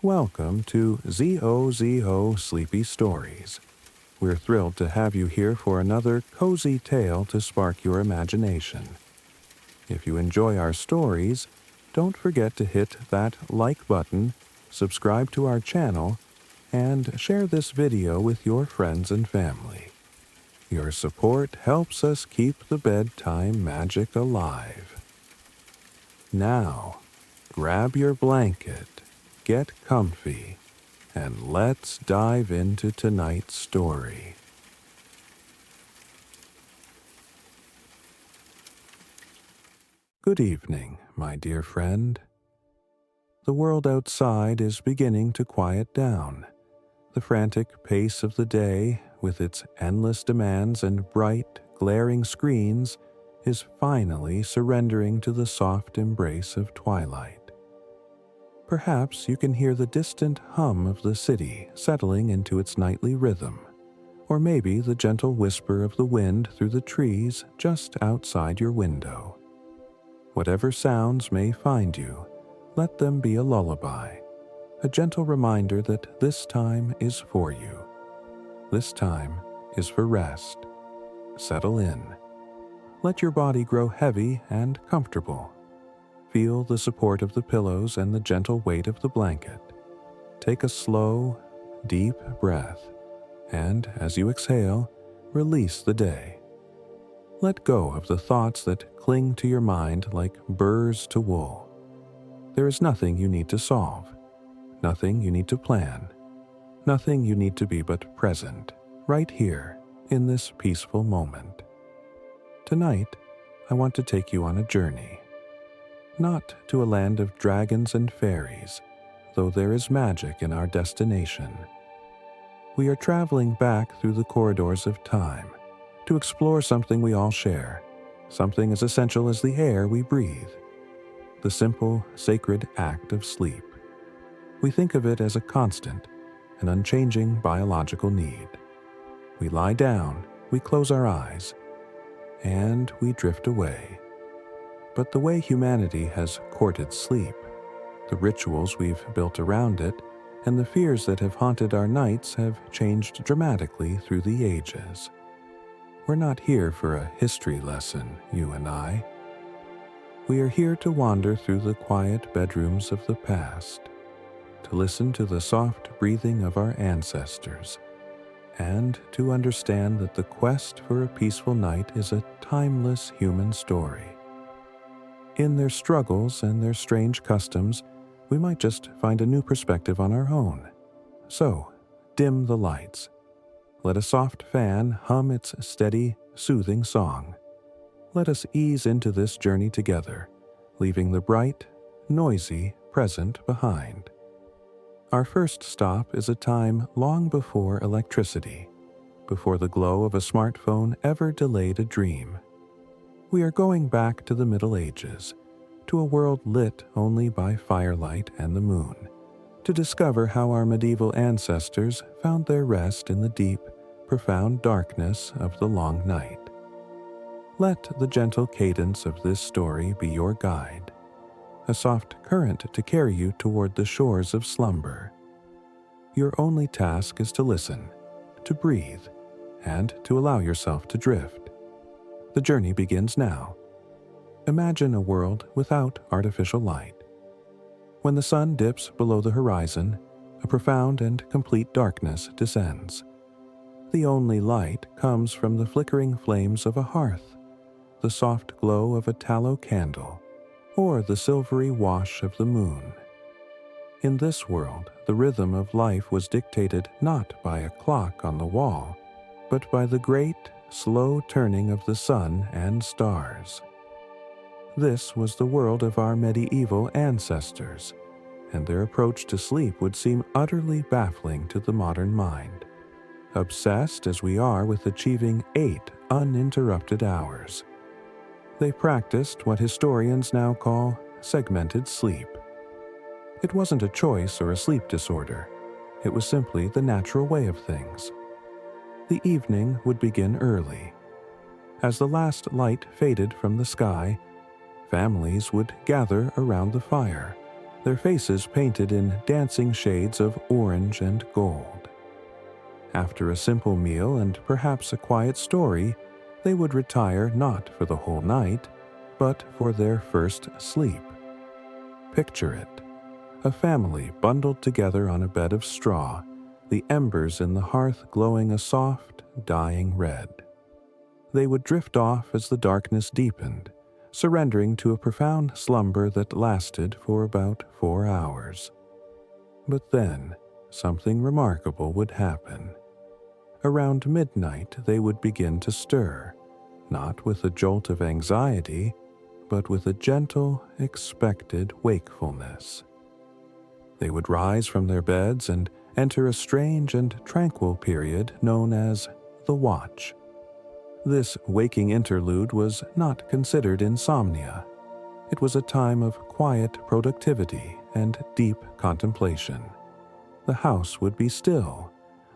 Welcome to ZOZO Sleepy Stories. We're thrilled to have you here for another cozy tale to spark your imagination. If you enjoy our stories, don't forget to hit that like button, subscribe to our channel, and share this video with your friends and family. Your support helps us keep the bedtime magic alive. Now, grab your blanket, get comfy, and let's dive into tonight's story. Good evening, my dear friend. The world outside is beginning to quiet down. The frantic pace of the day, with its endless demands and bright, glaring screens, is finally surrendering to the soft embrace of twilight. Perhaps you can hear the distant hum of the city settling into its nightly rhythm, or maybe the gentle whisper of the wind through the trees just outside your window. Whatever sounds may find you, let them be a lullaby, a gentle reminder that this time is for you. This time is for rest. Settle in. Let your body grow heavy and comfortable. Feel the support of the pillows and the gentle weight of the blanket. Take a slow, deep breath, and as you exhale, release the day. Let go of the thoughts that cling to your mind like burrs to wool. There is nothing you need to solve, nothing you need to plan, nothing you need to be but present, right here, in this peaceful moment. Tonight, I want to take you on a journey. Not to a land of dragons and fairies, though there is magic in our destination. We are traveling back through the corridors of time to explore something we all share, something as essential as the air we breathe, the simple, sacred act of sleep. We think of it as a constant, an unchanging biological need. We lie down, we close our eyes, and we drift away. But the way humanity has courted sleep, the rituals we've built around it, and the fears that have haunted our nights have changed dramatically through the ages. We're not here for a history lesson, you and I. We are here to wander through the quiet bedrooms of the past, to listen to the soft breathing of our ancestors, and to understand that the quest for a peaceful night is a timeless human story. In their struggles and their strange customs, we might just find a new perspective on our own. So, dim the lights. Let a soft fan hum its steady, soothing song. Let us ease into this journey together, leaving the bright, noisy present behind. Our first stop is a time long before electricity, before the glow of a smartphone ever delayed a dream. We are going back to the Middle Ages, to a world lit only by firelight and the moon, to discover how our medieval ancestors found their rest in the deep, profound darkness of the long night. Let the gentle cadence of this story be your guide, a soft current to carry you toward the shores of slumber. Your only task is to listen, to breathe, and to allow yourself to drift. The journey begins now. Imagine a world without artificial light. When the sun dips below the horizon, a profound and complete darkness descends. The only light comes from the flickering flames of a hearth, the soft glow of a tallow candle, or the silvery wash of the moon. In this world, the rhythm of life was dictated not by a clock on the wall, but by the great, slow turning of the sun and stars. This was the world of our medieval ancestors, and their approach to sleep would seem utterly baffling to the modern mind, obsessed as we are with achieving 8 uninterrupted hours. They practiced what historians now call segmented sleep. It wasn't a choice or a sleep disorder. It was simply the natural way of things. The evening would begin early. As the last light faded from the sky, families would gather around the fire, their faces painted in dancing shades of orange and gold. After a simple meal and perhaps a quiet story, they would retire not for the whole night, but for their first sleep. Picture it: a family bundled together on a bed of straw, the embers in the hearth glowing a soft, dying red. They would drift off as the darkness deepened, surrendering to a profound slumber that lasted for about 4 hours. But then, something remarkable would happen. Around midnight, they would begin to stir, not with a jolt of anxiety, but with a gentle, expected wakefulness. They would rise from their beds and enter a strange and tranquil period known as the watch. This waking interlude was not considered insomnia. It was a time of quiet productivity and deep contemplation. The house would be still,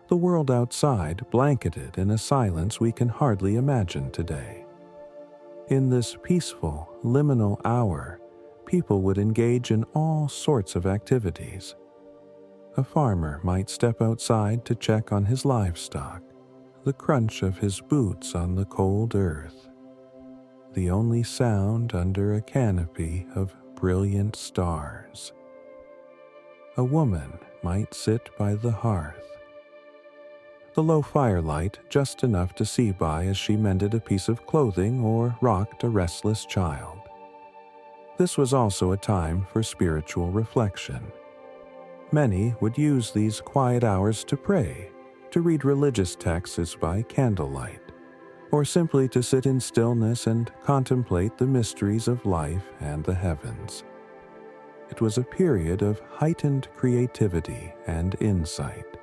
the world outside blanketed in a silence we can hardly imagine today. In this peaceful, liminal hour, people would engage in all sorts of activities. A farmer might step outside to check on his livestock, the crunch of his boots on the cold earth, the only sound under a canopy of brilliant stars. A woman might sit by the hearth, the low firelight just enough to see by as she mended a piece of clothing or rocked a restless child. This was also a time for spiritual reflection. Many would use these quiet hours to pray, to read religious texts by candlelight, or simply to sit in stillness and contemplate the mysteries of life and the heavens. It was a period of heightened creativity and insight.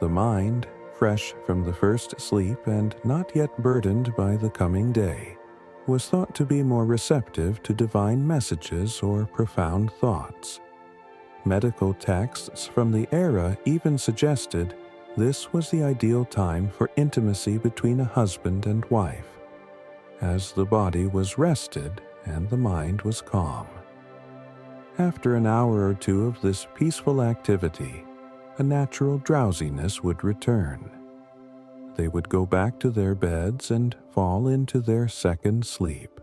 The mind, fresh from the first sleep and not yet burdened by the coming day, was thought to be more receptive to divine messages or profound thoughts. Medical texts from the era even suggested this was the ideal time for intimacy between a husband and wife, as the body was rested and the mind was calm. After an hour or two of this peaceful activity, a natural drowsiness would return. They would go back to their beds and fall into their second sleep,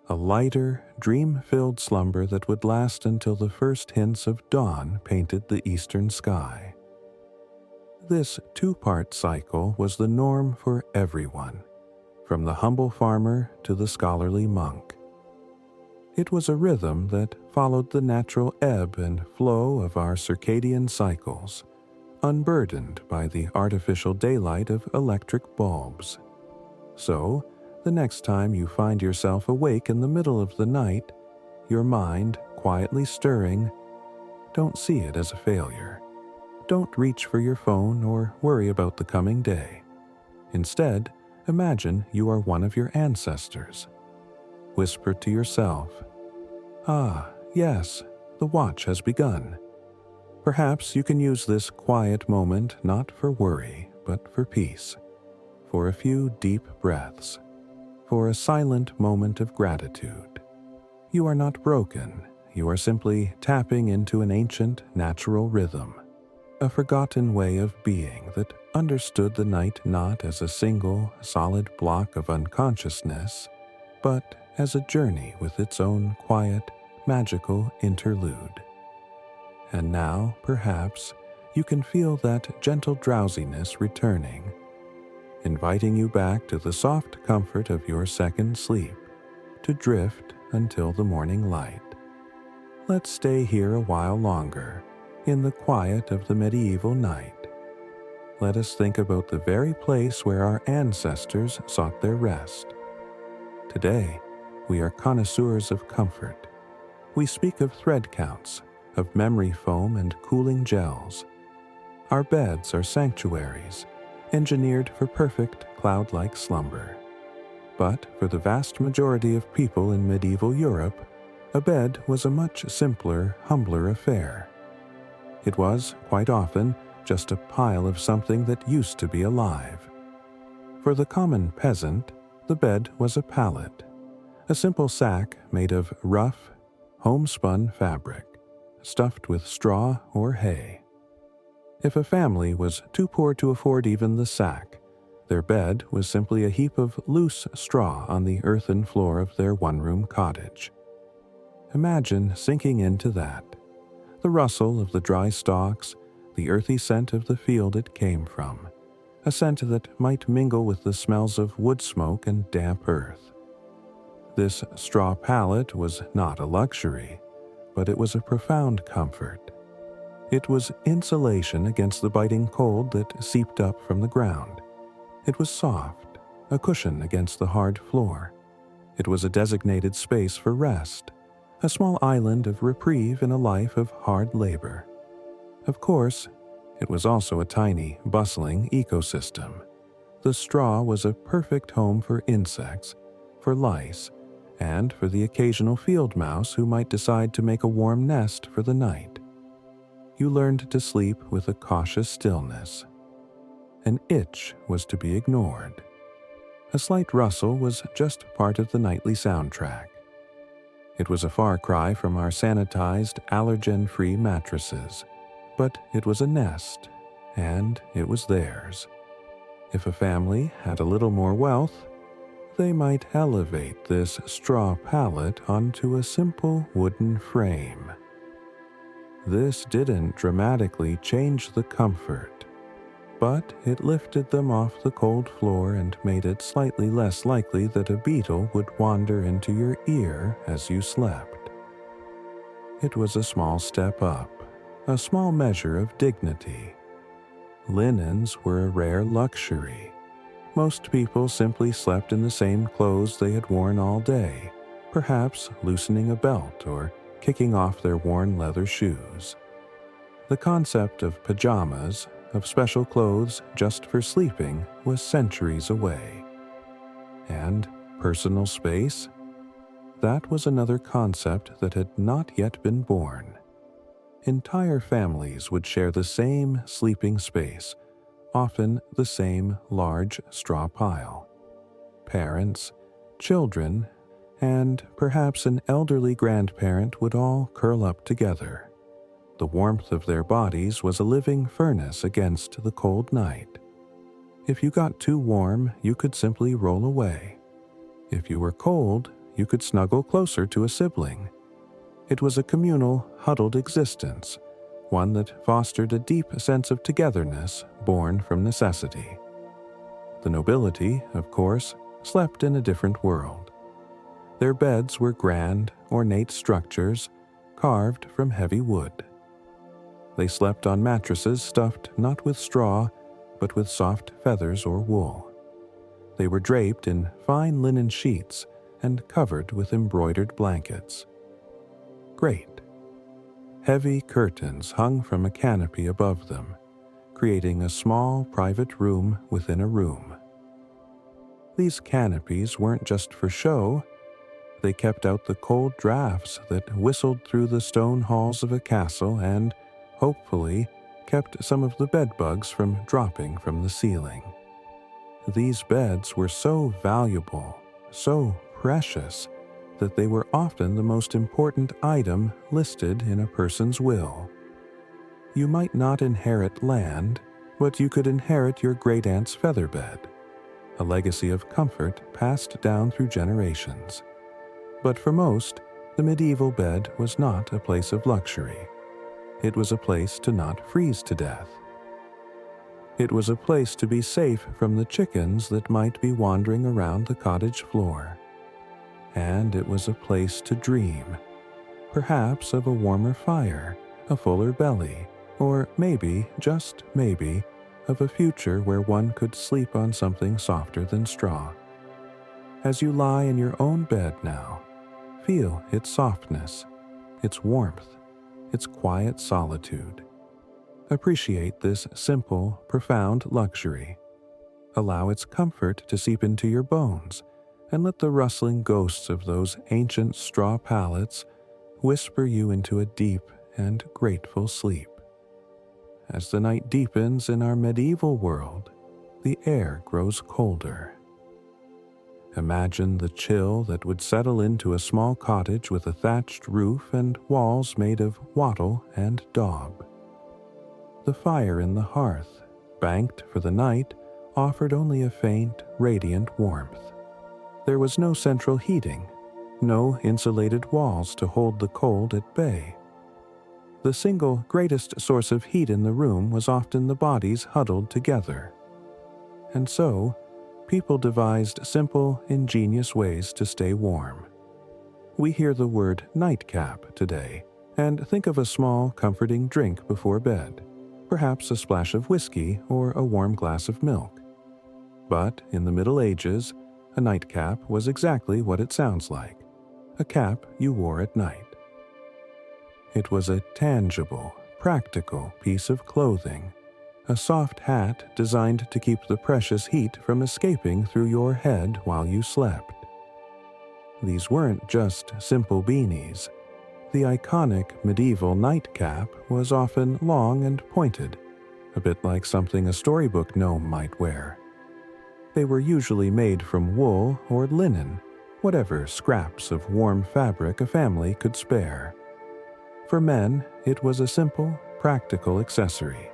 a lighter, dream-filled slumber that would last until the first hints of dawn painted the eastern sky. This two-part cycle was the norm for everyone, from the humble farmer to the scholarly monk. It was a rhythm that followed the natural ebb and flow of our circadian cycles, unburdened by the artificial daylight of electric bulbs. So, the next time you find yourself awake in the middle of the night, your mind quietly stirring, don't see it as a failure. Don't reach for your phone or worry about the coming day. Instead, imagine you are one of your ancestors. Whisper to yourself, "Ah, yes, the watch has begun." Perhaps you can use this quiet moment not for worry, but for peace, for a few deep breaths, for a silent moment of gratitude. You are not broken, you are simply tapping into an ancient natural rhythm, a forgotten way of being that understood the night not as a single, solid block of unconsciousness, but as a journey with its own quiet, magical interlude. And now, perhaps, you can feel that gentle drowsiness returning, inviting you back to the soft comfort of your second sleep, to drift until the morning light. Let's stay here a while longer, in the quiet of the medieval night. Let us think about the very place where our ancestors sought their rest. Today, we are connoisseurs of comfort. We speak of thread counts, of memory foam and cooling gels. Our beds are sanctuaries, engineered for perfect cloud-like slumber. But for the vast majority of people in medieval Europe, a bed was a much simpler, humbler affair. It was, quite often, just a pile of something that used to be alive. For the common peasant, the bed was a pallet, a simple sack made of rough, homespun fabric. stuffed with straw or hay. If a family was too poor to afford even the sack, their bed was simply a heap of loose straw on the earthen floor of their one-room cottage. Imagine sinking into that, the rustle of the dry stalks, the earthy scent of the field it came from, a scent that might mingle with the smells of wood smoke and damp earth. This straw pallet was not a luxury, but it was a profound comfort. It was insulation against the biting cold that seeped up from the ground. It was soft, a cushion against the hard floor. It was a designated space for rest, a small island of reprieve in a life of hard labor. Of course, it was also a tiny, bustling ecosystem. The straw was a perfect home for insects, for lice, and for the occasional field mouse who might decide to make a warm nest for the night. You learned to sleep with a cautious stillness. An itch was to be ignored. A slight rustle was just part of the nightly soundtrack. It was a far cry from our sanitized, allergen-free mattresses, but it was a nest, and it was theirs. If a family had a little more wealth, they might elevate this straw pallet onto a simple wooden frame. This didn't dramatically change the comfort, but it lifted them off the cold floor and made it slightly less likely that a beetle would wander into your ear as you slept. It was a small step up, a small measure of dignity. Linens were a rare luxury. Most people simply slept in the same clothes they had worn all day, perhaps loosening a belt or kicking off their worn leather shoes. The concept of pajamas, of special clothes just for sleeping, was centuries away. And personal space? That was another concept that had not yet been born. Entire families would share the same sleeping space, often the same large straw pile. Parents, children, and perhaps an elderly grandparent would all curl up together. The warmth of their bodies was a living furnace against the cold night. If you got too warm, you could simply roll away. If you were cold, you could snuggle closer to a sibling. It was a communal, huddled existence, one that fostered a deep sense of togetherness born from necessity. The nobility, of course, slept in a different world. Their beds were grand, ornate structures, carved from heavy wood. They slept on mattresses stuffed not with straw, but with soft feathers or wool. They were draped in fine linen sheets and covered with embroidered blankets. Great. Heavy curtains hung from a canopy above them, creating a small private room within a room. These canopies weren't just for show. They kept out the cold drafts that whistled through the stone halls of a castle and, hopefully, kept some of the bedbugs from dropping from the ceiling. These beds were so valuable, so precious, that they were often the most important item listed in a person's will. You might not inherit land, but you could inherit your great-aunt's feather bed, a legacy of comfort passed down through generations. But for most, the medieval bed was not a place of luxury. It was a place to not freeze to death. It was a place to be safe from the chickens that might be wandering around the cottage floor. And it was a place to dream, perhaps of a warmer fire, a fuller belly, or maybe, just maybe, of a future where one could sleep on something softer than straw. As you lie in your own bed now, feel its softness, its warmth, its quiet solitude. Appreciate this simple, profound luxury. Allow its comfort to seep into your bones, and let the rustling ghosts of those ancient straw pallets whisper you into a deep and grateful sleep. As the night deepens in our medieval world, the air grows colder. Imagine the chill that would settle into a small cottage with a thatched roof and walls made of wattle and daub. The fire in the hearth, banked for the night, offered only a faint, radiant warmth. There was no central heating, no insulated walls to hold the cold at bay. The single greatest source of heat in the room was often the bodies huddled together. And so, people devised simple, ingenious ways to stay warm. We hear the word nightcap today and think of a small, comforting drink before bed, perhaps a splash of whiskey or a warm glass of milk. But in the Middle Ages, a nightcap was exactly what it sounds like, a cap you wore at night. It was a tangible, practical piece of clothing, a soft hat designed to keep the precious heat from escaping through your head while you slept. These weren't just simple beanies. The iconic medieval nightcap was often long and pointed, a bit like something a storybook gnome might wear. They were usually made from wool or linen, whatever scraps of warm fabric a family could spare. For men, it was a simple, practical accessory.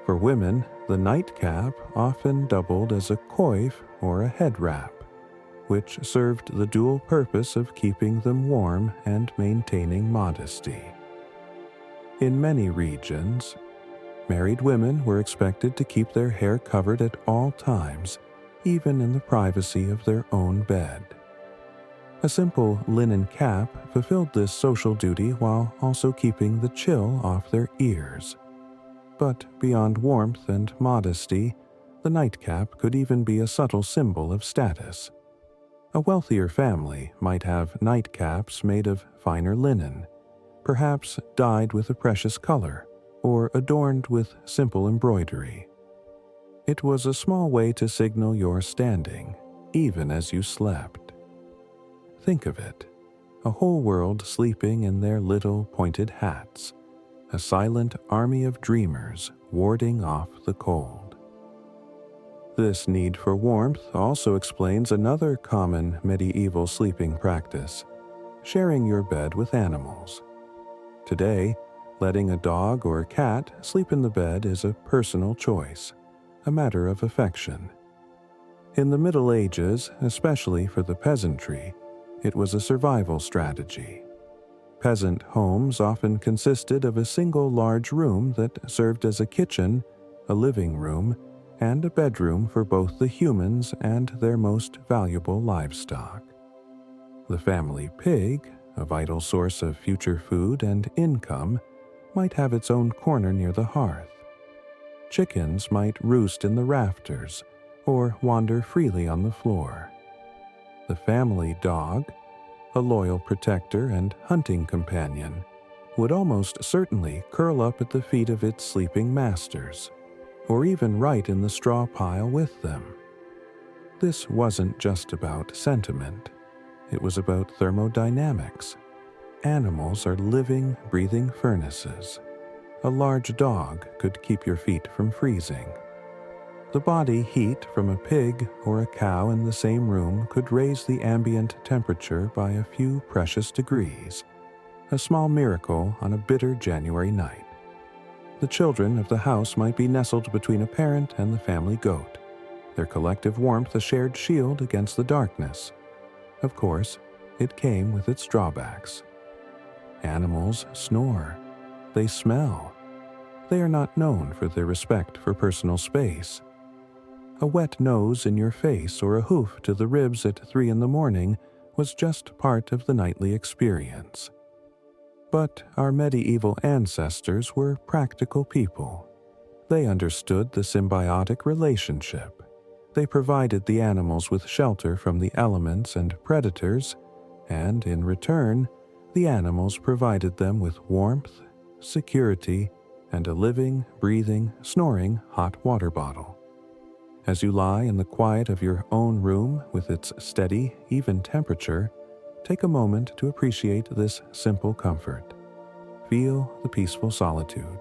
For women, the nightcap often doubled as a coif or a head wrap, which served the dual purpose of keeping them warm and maintaining modesty. In many regions, married women were expected to keep their hair covered at all times, even in the privacy of their own bed. A simple linen cap fulfilled this social duty while also keeping the chill off their ears. But beyond warmth and modesty, the nightcap could even be a subtle symbol of status. A wealthier family might have nightcaps made of finer linen, perhaps dyed with a precious color, or adorned with simple embroidery. It was a small way to signal your standing, even as you slept. Think of it, a whole world sleeping in their little pointed hats, a silent army of dreamers warding off the cold. This need for warmth also explains another common medieval sleeping practice, sharing your bed with animals. Today, letting a dog or cat sleep in the bed is a personal choice, a matter of affection. In the Middle Ages, especially for the peasantry, it was a survival strategy. Peasant homes often consisted of a single large room that served as a kitchen, a living room, and a bedroom for both the humans and their most valuable livestock. The family pig, a vital source of future food and income, might have its own corner near the hearth. Chickens might roost in the rafters or wander freely on the floor. The family dog, a loyal protector and hunting companion, would almost certainly curl up at the feet of its sleeping masters, or even right in the straw pile with them. This wasn't just about sentiment. It was about thermodynamics. Animals are living, breathing furnaces. A large dog could keep your feet from freezing. The body heat from a pig or a cow in the same room could raise the ambient temperature by a few precious degrees, a small miracle on a bitter January night. The children of the house might be nestled between a parent and the family goat, their collective warmth a shared shield against the darkness. Of course, it came with its drawbacks. Animals snore. They smell. They are not known for their respect for personal space. A wet nose in your face or a hoof to the ribs at 3 a.m. was just part of the nightly experience. But our medieval ancestors were practical people. They understood the symbiotic relationship. They provided the animals with shelter from the elements and predators, and in return, the animals provided them with warmth, security, and a living, breathing, snoring hot water bottle. As you lie in the quiet of your own room with its steady, even temperature, take a moment to appreciate this simple comfort. Feel the peaceful solitude.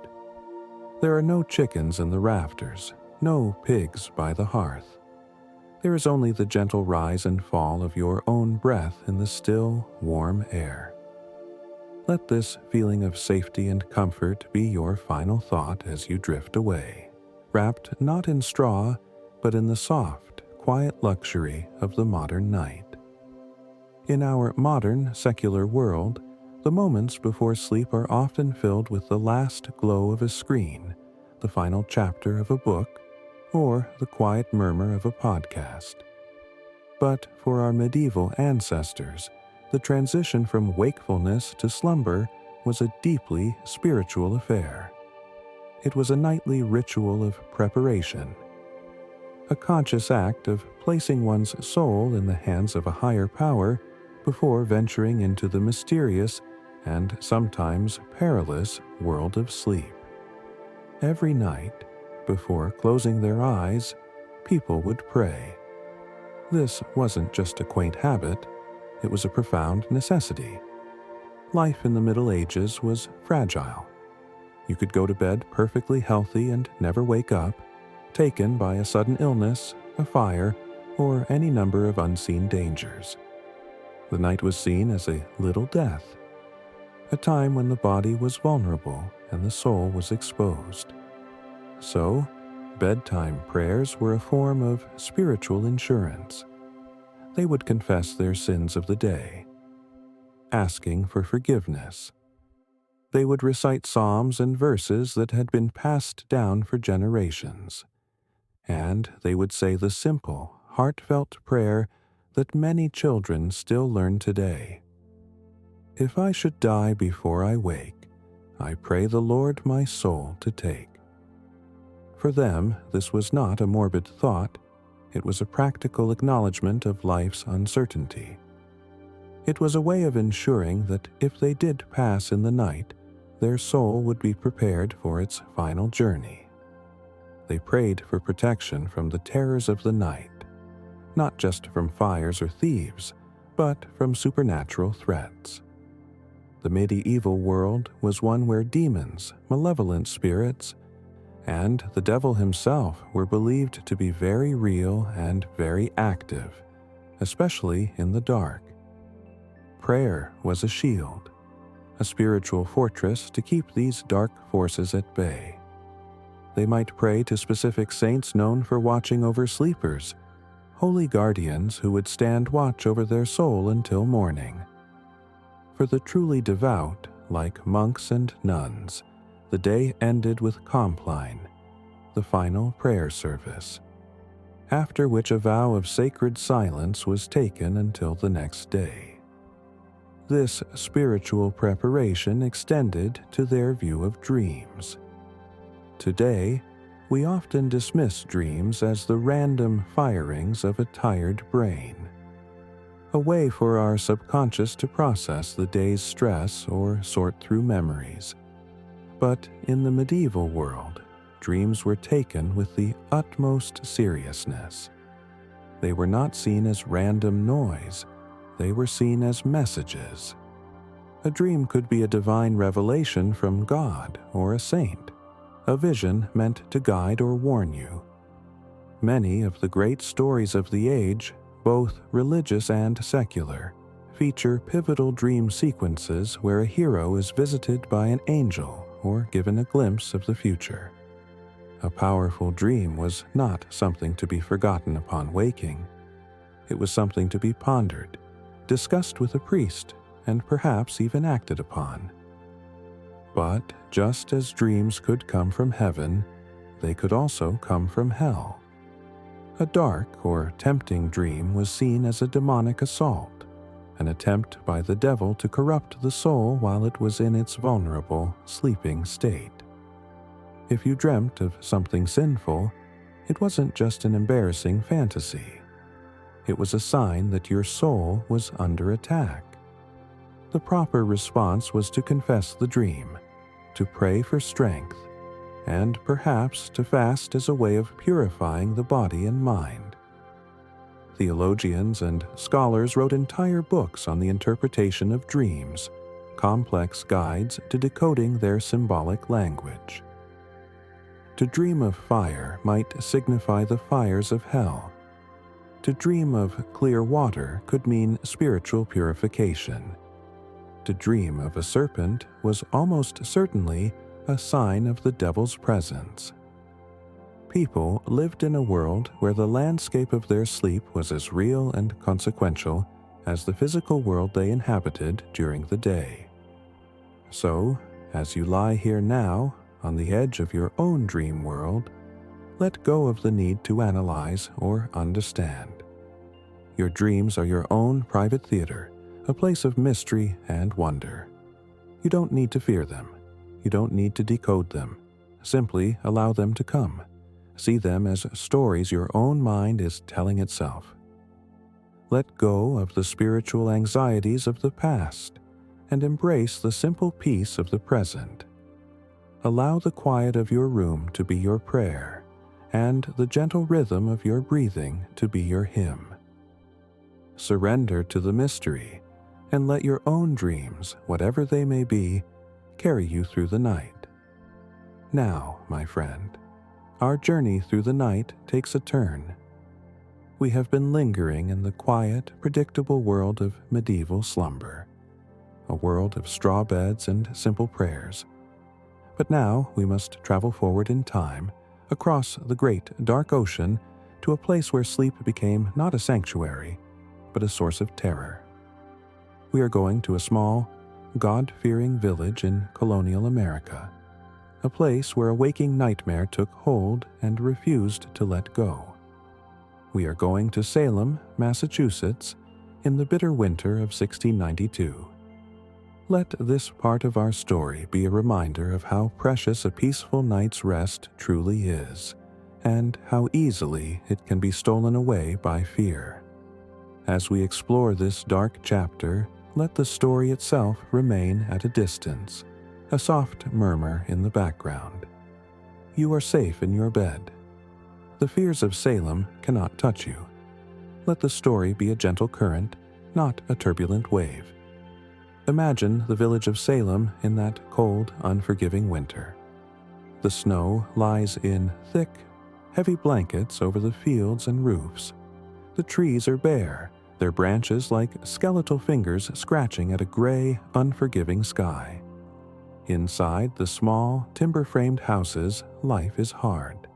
There are no chickens in the rafters, no pigs by the hearth. There is only the gentle rise and fall of your own breath in the still, warm air. Let this feeling of safety and comfort be your final thought as you drift away, wrapped not in straw, but in the soft, quiet luxury of the modern night. In our modern, secular world, the moments before sleep are often filled with the last glow of a screen, the final chapter of a book, or the quiet murmur of a podcast. But for our medieval ancestors, the transition from wakefulness to slumber was a deeply spiritual affair. It was a nightly ritual of preparation, a conscious act of placing one's soul in the hands of a higher power before venturing into the mysterious and sometimes perilous world of sleep. Every night, before closing their eyes, people would pray. This wasn't just a quaint habit, it was a profound necessity. Life in the Middle Ages was fragile. You could go to bed perfectly healthy and never wake up, taken by a sudden illness, a fire, or any number of unseen dangers. The night was seen as a little death, a time when the body was vulnerable and the soul was exposed. So, bedtime prayers were a form of spiritual insurance. They would confess their sins of the day, asking for forgiveness. They would recite psalms and verses that had been passed down for generations, and they would say the simple, heartfelt prayer that many children still learn today. If I should die before I wake, I pray the Lord my soul to take. For them, this was not a morbid thought, it was a practical acknowledgement of life's uncertainty. It was a way of ensuring that if they did pass in the night, their soul would be prepared for its final journey. They prayed for protection from the terrors of the night, not just from fires or thieves, but from supernatural threats. The medieval world was one where demons, malevolent spirits, and the devil himself were believed to be very real and very active, especially in the dark. Prayer was a shield, a spiritual fortress to keep these dark forces at bay. They might pray to specific saints known for watching over sleepers, holy guardians who would stand watch over their soul until morning. For the truly devout, like monks and nuns, the day ended with compline, the final prayer service, after which a vow of sacred silence was taken until the next day. This spiritual preparation extended to their view of dreams. Today, we often dismiss dreams as the random firings of a tired brain, a way for our subconscious to process the day's stress or sort through memories. But in the medieval world, dreams were taken with the utmost seriousness. They were not seen as random noise, they were seen as messages. A dream could be a divine revelation from God or a saint, a vision meant to guide or warn you. Many of the great stories of the age, both religious and secular, feature pivotal dream sequences where a hero is visited by an angel or given a glimpse of the future. A powerful dream was not something to be forgotten upon waking. It was something to be pondered, discussed with a priest, and perhaps even acted upon. But just as dreams could come from heaven, they could also come from hell. A dark or tempting dream was seen as a demonic assault, an attempt by the devil to corrupt the soul while it was in its vulnerable, sleeping state. If you dreamt of something sinful, it wasn't just an embarrassing fantasy. It was a sign that your soul was under attack. The proper response was to confess the dream, to pray for strength, and perhaps to fast as a way of purifying the body and mind. Theologians and scholars wrote entire books on the interpretation of dreams, complex guides to decoding their symbolic language. To dream of fire might signify the fires of hell. To dream of clear water could mean spiritual purification. To dream of a serpent was almost certainly a sign of the devil's presence. People lived in a world where the landscape of their sleep was as real and consequential as the physical world they inhabited during the day. So, as you lie here now, on the edge of your own dream world, let go of the need to analyze or understand. Your dreams are your own private theater, a place of mystery and wonder. You don't need to fear them. You don't need to decode them. Simply allow them to come. See them as stories your own mind is telling itself. Let go of the spiritual anxieties of the past and embrace the simple peace of the present. Allow the quiet of your room to be your prayer, and the gentle rhythm of your breathing to be your hymn. Surrender to the mystery, and let your own dreams, whatever they may be, carry you through the night. Now, my friend, our journey through the night takes a turn. We have been lingering in the quiet, predictable world of medieval slumber, a world of straw beds and simple prayers. But now we must travel forward in time, across the great dark ocean, to a place where sleep became not a sanctuary, but a source of terror. We are going to a small, God-fearing village in colonial America, a place where a waking nightmare took hold and refused to let go. We are going to Salem, Massachusetts, in the bitter winter of 1692. Let this part of our story be a reminder of how precious a peaceful night's rest truly is, and how easily it can be stolen away by fear. As we explore this dark chapter, let the story itself remain at a distance, a soft murmur in the background. You are safe in your bed. The fears of Salem cannot touch you. Let the story be a gentle current, not a turbulent wave. Imagine the village of Salem in that cold, unforgiving winter. The snow lies in thick, heavy blankets over the fields and roofs. The trees are bare, their branches like skeletal fingers scratching at a gray, unforgiving sky. Inside the small, timber-framed houses, life is hard.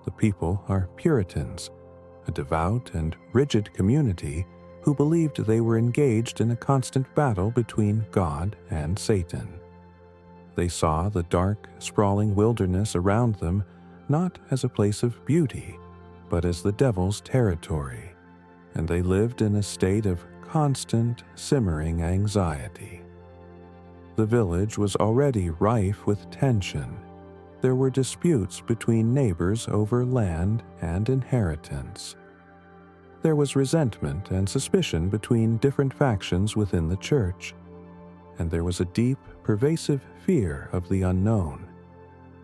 The people are Puritans, a devout and rigid community who believed they were engaged in a constant battle between God and Satan. They saw the dark, sprawling wilderness around them not as a place of beauty, but as the devil's territory, and they lived in a state of constant, simmering anxiety. The village was already rife with tension. There were disputes between neighbors over land and inheritance. There was resentment and suspicion between different factions within the church, and there was a deep, pervasive fear of the unknown,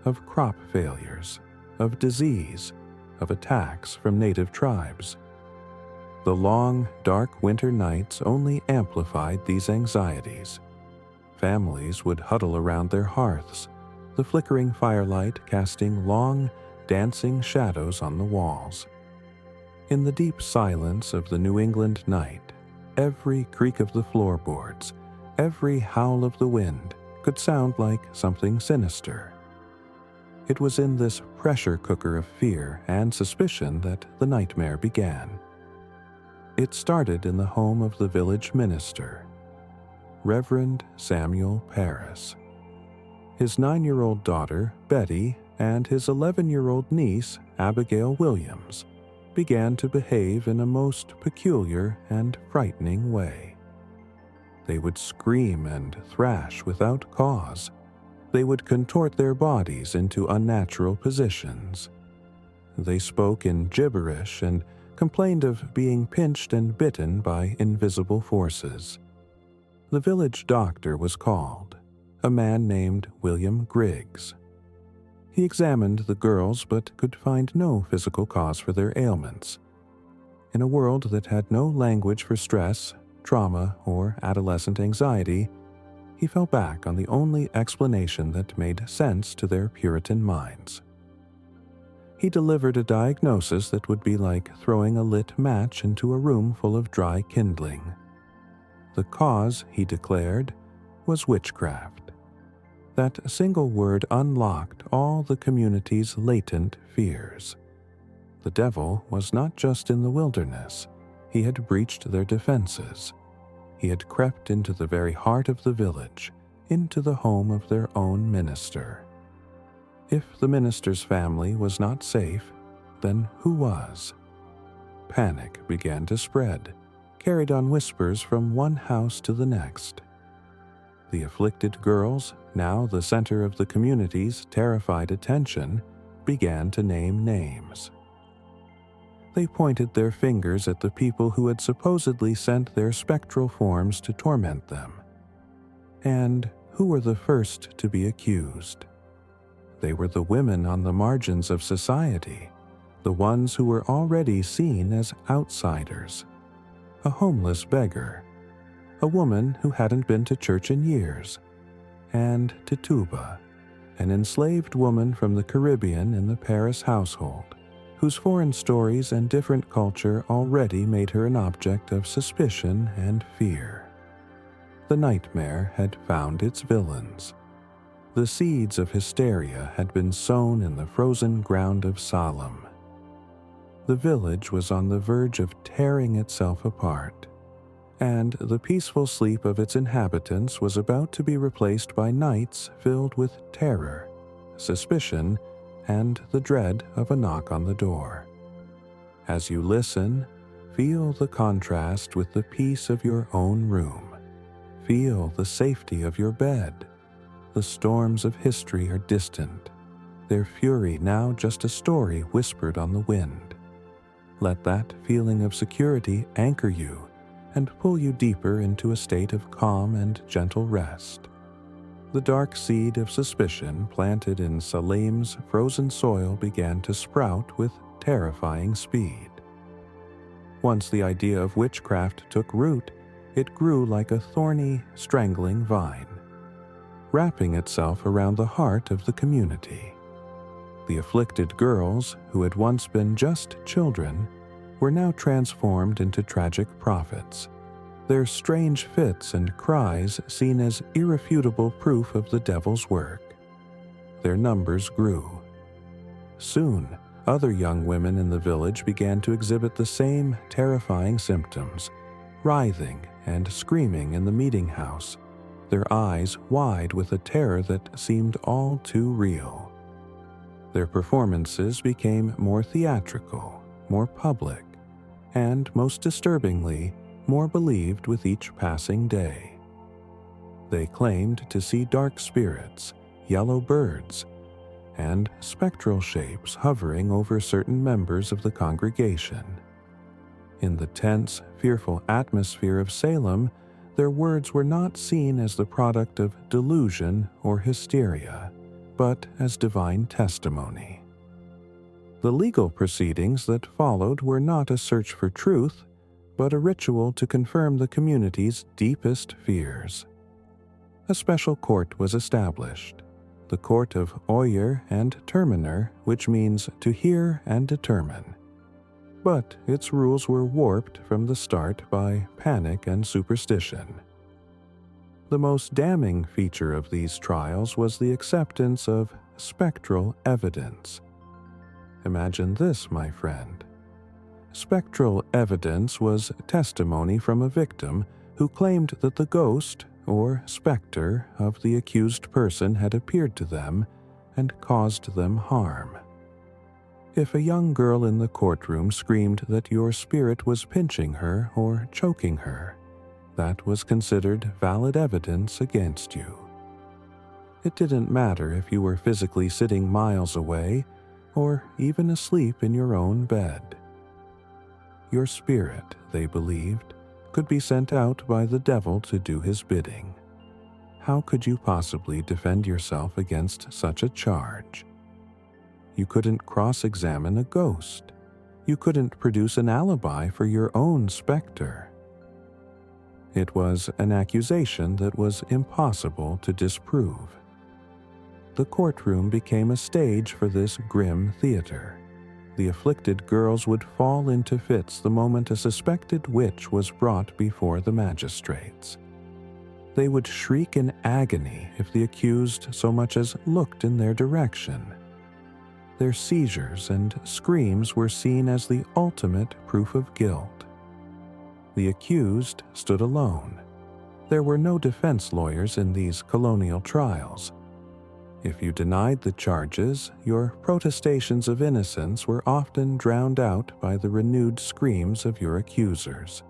of crop failures, of disease, of attacks from native tribes. The long, dark winter nights only amplified these anxieties. Families would huddle around their hearths, the flickering firelight casting long, dancing shadows on the walls. In the deep silence of the New England night, every creak of the floorboards, every howl of the wind could sound like something sinister. It was in this pressure cooker of fear and suspicion that the nightmare began. It started in the home of the village minister, Reverend Samuel Parris. His 9-year-old daughter, Betty, and his 11-year-old niece, Abigail Williams, began to behave in a most peculiar and frightening way. They would scream and thrash without cause. They would contort their bodies into unnatural positions. They spoke in gibberish and complained of being pinched and bitten by invisible forces. The village doctor was called, a man named William Griggs. He examined the girls but could find no physical cause for their ailments. In a world that had no language for stress, trauma, or adolescent anxiety, he fell back on the only explanation that made sense to their Puritan minds. He delivered a diagnosis that would be like throwing a lit match into a room full of dry kindling. The cause, he declared, was witchcraft. That single word unlocked all the community's latent fears. The devil was not just in the wilderness. He had breached their defenses. He had crept into the very heart of the village, into the home of their own minister. If the minister's family was not safe, then who was? Panic began to spread, carried on whispers from one house to the next. The afflicted girls, now the center of the community's terrified attention, began to name names. They pointed their fingers at the people who had supposedly sent their spectral forms to torment them. And who were the first to be accused? They were the women on the margins of society, the ones who were already seen as outsiders. A homeless beggar, a woman who hadn't been to church in years, and Tituba, an enslaved woman from the Caribbean in the Paris household, whose foreign stories and different culture already made her an object of suspicion and fear. The nightmare had found its villains. The seeds of hysteria had been sown in the frozen ground of Salem. The village was on the verge of tearing itself apart, and the peaceful sleep of its inhabitants was about to be replaced by nights filled with terror, suspicion, and the dread of a knock on the door. As you listen, feel the contrast with the peace of your own room. Feel the safety of your bed. The storms of history are distant, their fury now just a story whispered on the wind. Let that feeling of security anchor you and pull you deeper into a state of calm and gentle rest. The dark seed of suspicion planted in Salem's frozen soil began to sprout with terrifying speed. Once the idea of witchcraft took root, it grew like a thorny, strangling vine, wrapping itself around the heart of the community. The afflicted girls, who had once been just children, were now transformed into tragic prophets, their strange fits and cries seen as irrefutable proof of the devil's work. Their numbers grew. Soon, other young women in the village began to exhibit the same terrifying symptoms, writhing and screaming in the meeting house, their eyes wide with a terror that seemed all too real. Their performances became more theatrical, more public, and, most disturbingly, more believed with each passing day. They claimed to see dark spirits, yellow birds, and spectral shapes hovering over certain members of the congregation. In the tense, fearful atmosphere of Salem, their words were not seen as the product of delusion or hysteria, but as divine testimony. The legal proceedings that followed were not a search for truth, but a ritual to confirm the community's deepest fears. A special court was established, the Court of Oyer and Terminer, which means to hear and determine. But its rules were warped from the start by panic and superstition. The most damning feature of these trials was the acceptance of spectral evidence. Imagine this, my friend. Spectral evidence was testimony from a victim who claimed that the ghost or specter of the accused person had appeared to them and caused them harm. If a young girl in the courtroom screamed that your spirit was pinching her or choking her, that was considered valid evidence against you. It didn't matter if you were physically sitting miles away or even asleep in your own bed. Your spirit, they believed, could be sent out by the devil to do his bidding. How could you possibly defend yourself against such a charge? You couldn't cross-examine a ghost. You couldn't produce an alibi for your own specter. It was an accusation that was impossible to disprove. The courtroom became a stage for this grim theater, the afflicted girls would fall into fits the moment a suspected witch was brought before the magistrates. They would shriek in agony if the accused so much as looked in their direction. Their seizures and screams were seen as the ultimate proof of guilt. The accused stood alone. There were no defense lawyers in these colonial trials. If you denied the charges, your protestations of innocence were often drowned out by the renewed screams of your accusers.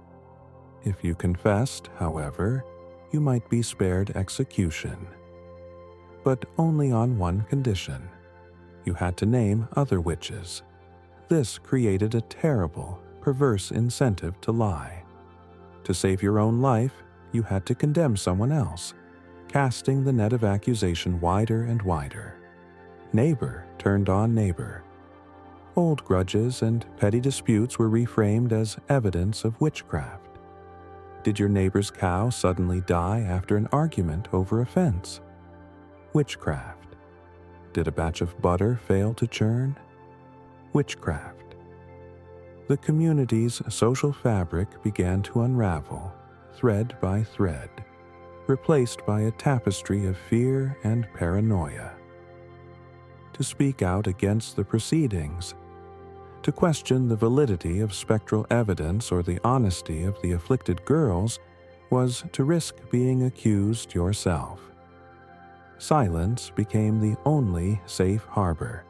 If you confessed, however, you might be spared execution. But only on one condition. You had to name other witches. This created a terrible, perverse incentive to lie. To save your own life, you had to condemn someone else, casting the net of accusation wider and wider. Neighbor turned on neighbor. Old grudges and petty disputes were reframed as evidence of witchcraft. Did your neighbor's cow suddenly die after an argument over a fence? Witchcraft. Did a batch of butter fail to churn? Witchcraft. The community's social fabric began to unravel, thread by thread, replaced by a tapestry of fear and paranoia. To speak out against the proceedings, to question the validity of spectral evidence or the honesty of the afflicted girls, was to risk being accused yourself. Silence became the only safe harbor.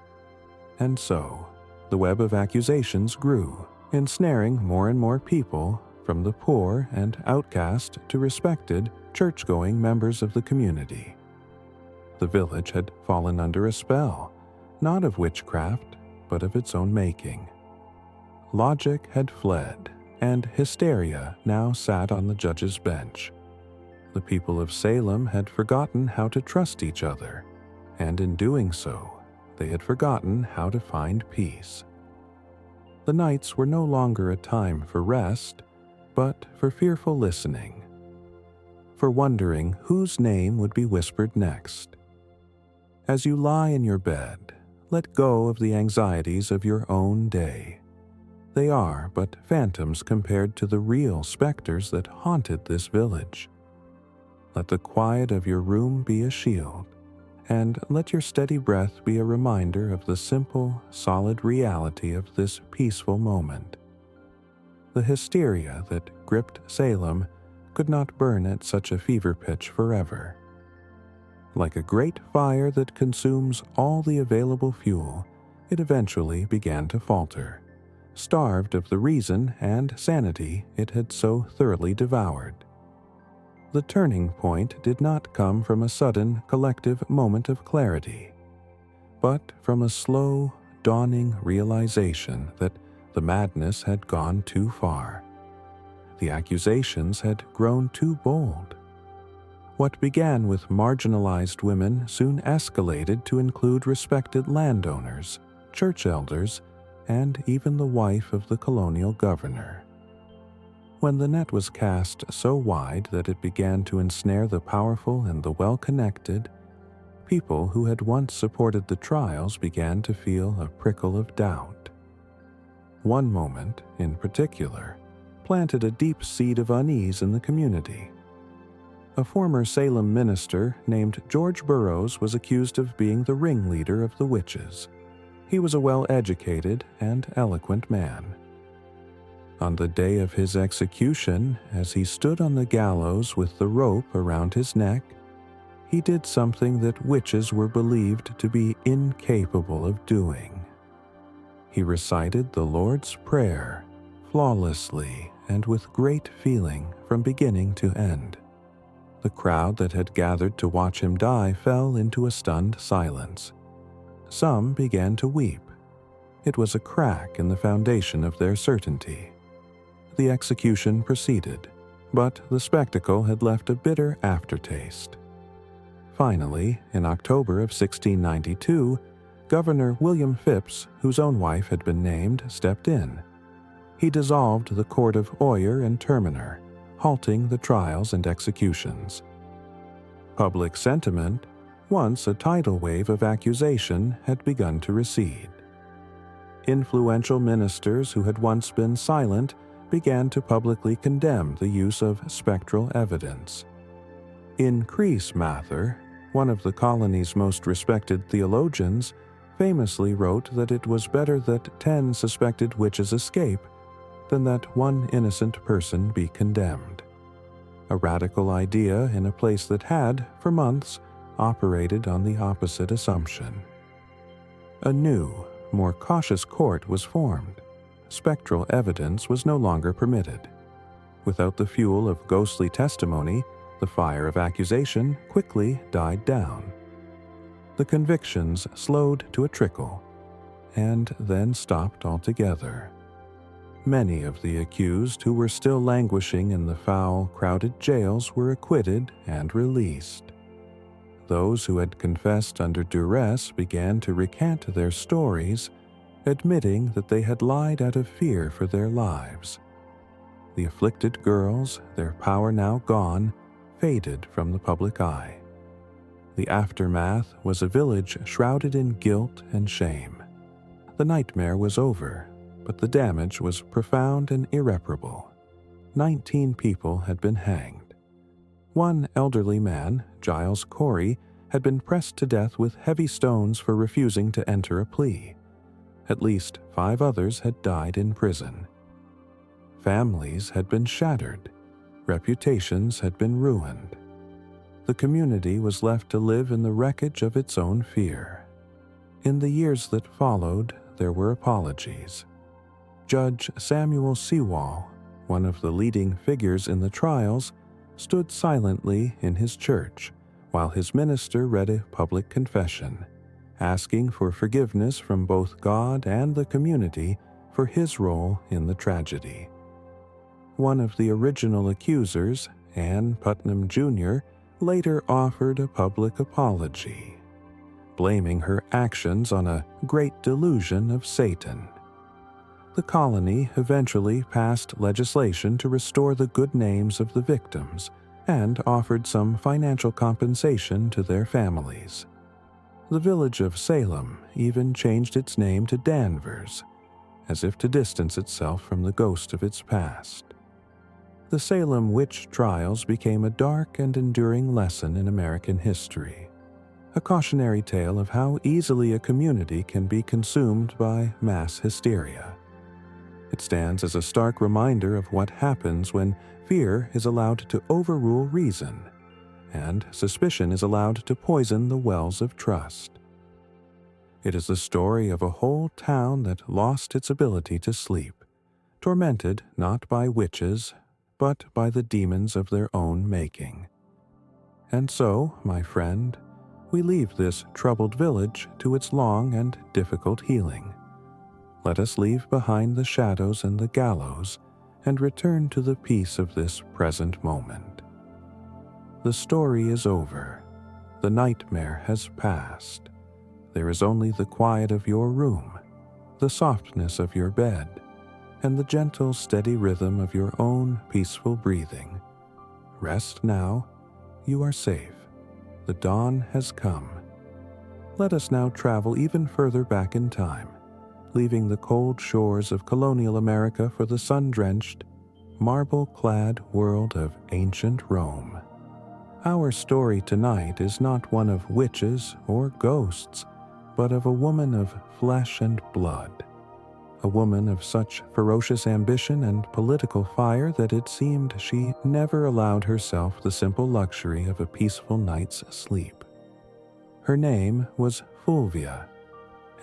And so, the web of accusations grew, ensnaring more and more people, from the poor and outcast to respected, church-going members of the community. The village had fallen under a spell, not of witchcraft, but of its own making. Logic had fled, and hysteria now sat on the judge's bench. The people of Salem had forgotten how to trust each other, and in doing so, they had forgotten how to find peace. The nights were no longer a time for rest, but for fearful listening, for wondering whose name would be whispered next. As you lie in your bed, let go of the anxieties of your own day. They are but phantoms compared to the real specters that haunted this village. Let the quiet of your room be a shield, and let your steady breath be a reminder of the simple, solid reality of this peaceful moment. The hysteria that gripped Salem could not burn at such a fever pitch forever. Like a great fire that consumes all the available fuel, it eventually began to falter, starved of the reason and sanity it had so thoroughly devoured. The turning point did not come from a sudden collective moment of clarity, but from a slow, dawning realization that the madness had gone too far. The accusations had grown too bold. What began with marginalized women soon escalated to include respected landowners, church elders, and even the wife of the colonial governor. When the net was cast so wide that it began to ensnare the powerful and the well-connected, people who had once supported the trials began to feel a prickle of doubt. One moment, in particular, planted a deep seed of unease in the community. A former Salem minister named George Burroughs was accused of being the ringleader of the witches. He was a well-educated and eloquent man. On the day of his execution, as he stood on the gallows with the rope around his neck, he did something that witches were believed to be incapable of doing. He recited the Lord's Prayer, flawlessly and with great feeling from beginning to end. The crowd that had gathered to watch him die fell into a stunned silence. Some began to weep. It was a crack in the foundation of their certainty. The execution proceeded, but the spectacle had left a bitter aftertaste. Finally, in October of 1692, Governor William Phips, whose own wife had been named, stepped in. He dissolved the court of Oyer and Terminer, halting the trials and executions. Public sentiment, once a tidal wave of accusation, had begun to recede. Influential ministers who had once been silent began to publicly condemn the use of spectral evidence. Increase Mather, one of the colony's most respected theologians, famously wrote that it was better that 10 suspected witches escape than that one innocent person be condemned. A radical idea in a place that had, for months, operated on the opposite assumption. A new, more cautious court was formed. Spectral evidence was no longer permitted. Without the fuel of ghostly testimony, the fire of accusation quickly died down. The convictions slowed to a trickle, and then stopped altogether. Many of the accused who were still languishing in the foul, crowded jails were acquitted and released. Those who had confessed under duress began to recant their stories, admitting that they had lied out of fear for their lives. The afflicted girls, their power now gone, faded from the public eye. The aftermath was a village shrouded in guilt and shame. The nightmare was over, but the damage was profound and irreparable. 19 people had been hanged. One elderly man, Giles Corey, had been pressed to death with heavy stones for refusing to enter a plea. At least 5 others had died in prison. Families had been shattered. Reputations had been ruined. The community was left to live in the wreckage of its own fear. In the years that followed, there were apologies. Judge Samuel Sewall, one of the leading figures in the trials, stood silently in his church while his minister read a public confession, asking for forgiveness from both God and the community for his role in the tragedy. One of the original accusers, Ann Putnam Jr., later offered a public apology, blaming her actions on a great delusion of Satan. The colony eventually passed legislation to restore the good names of the victims and offered some financial compensation to their families. The village of Salem even changed its name to Danvers, as if to distance itself from the ghost of its past. The Salem Witch Trials became a dark and enduring lesson in American history, a cautionary tale of how easily a community can be consumed by mass hysteria. It stands as a stark reminder of what happens when fear is allowed to overrule reason, and suspicion is allowed to poison the wells of trust. It is the story of a whole town that lost its ability to sleep, tormented not by witches, but by the demons of their own making. And so, my friend, we leave this troubled village to its long and difficult healing. Let us leave behind the shadows and the gallows and return to the peace of this present moment. The story is over. The nightmare has passed. There is only the quiet of your room, the softness of your bed, and the gentle, steady rhythm of your own peaceful breathing. Rest now. You are safe. The dawn has come. Let us now travel even further back in time, leaving the cold shores of colonial America for the sun-drenched, marble-clad world of ancient Rome. Our story tonight is not one of witches or ghosts, but of a woman of flesh and blood. A woman of such ferocious ambition and political fire that it seemed she never allowed herself the simple luxury of a peaceful night's sleep. Her name was Fulvia,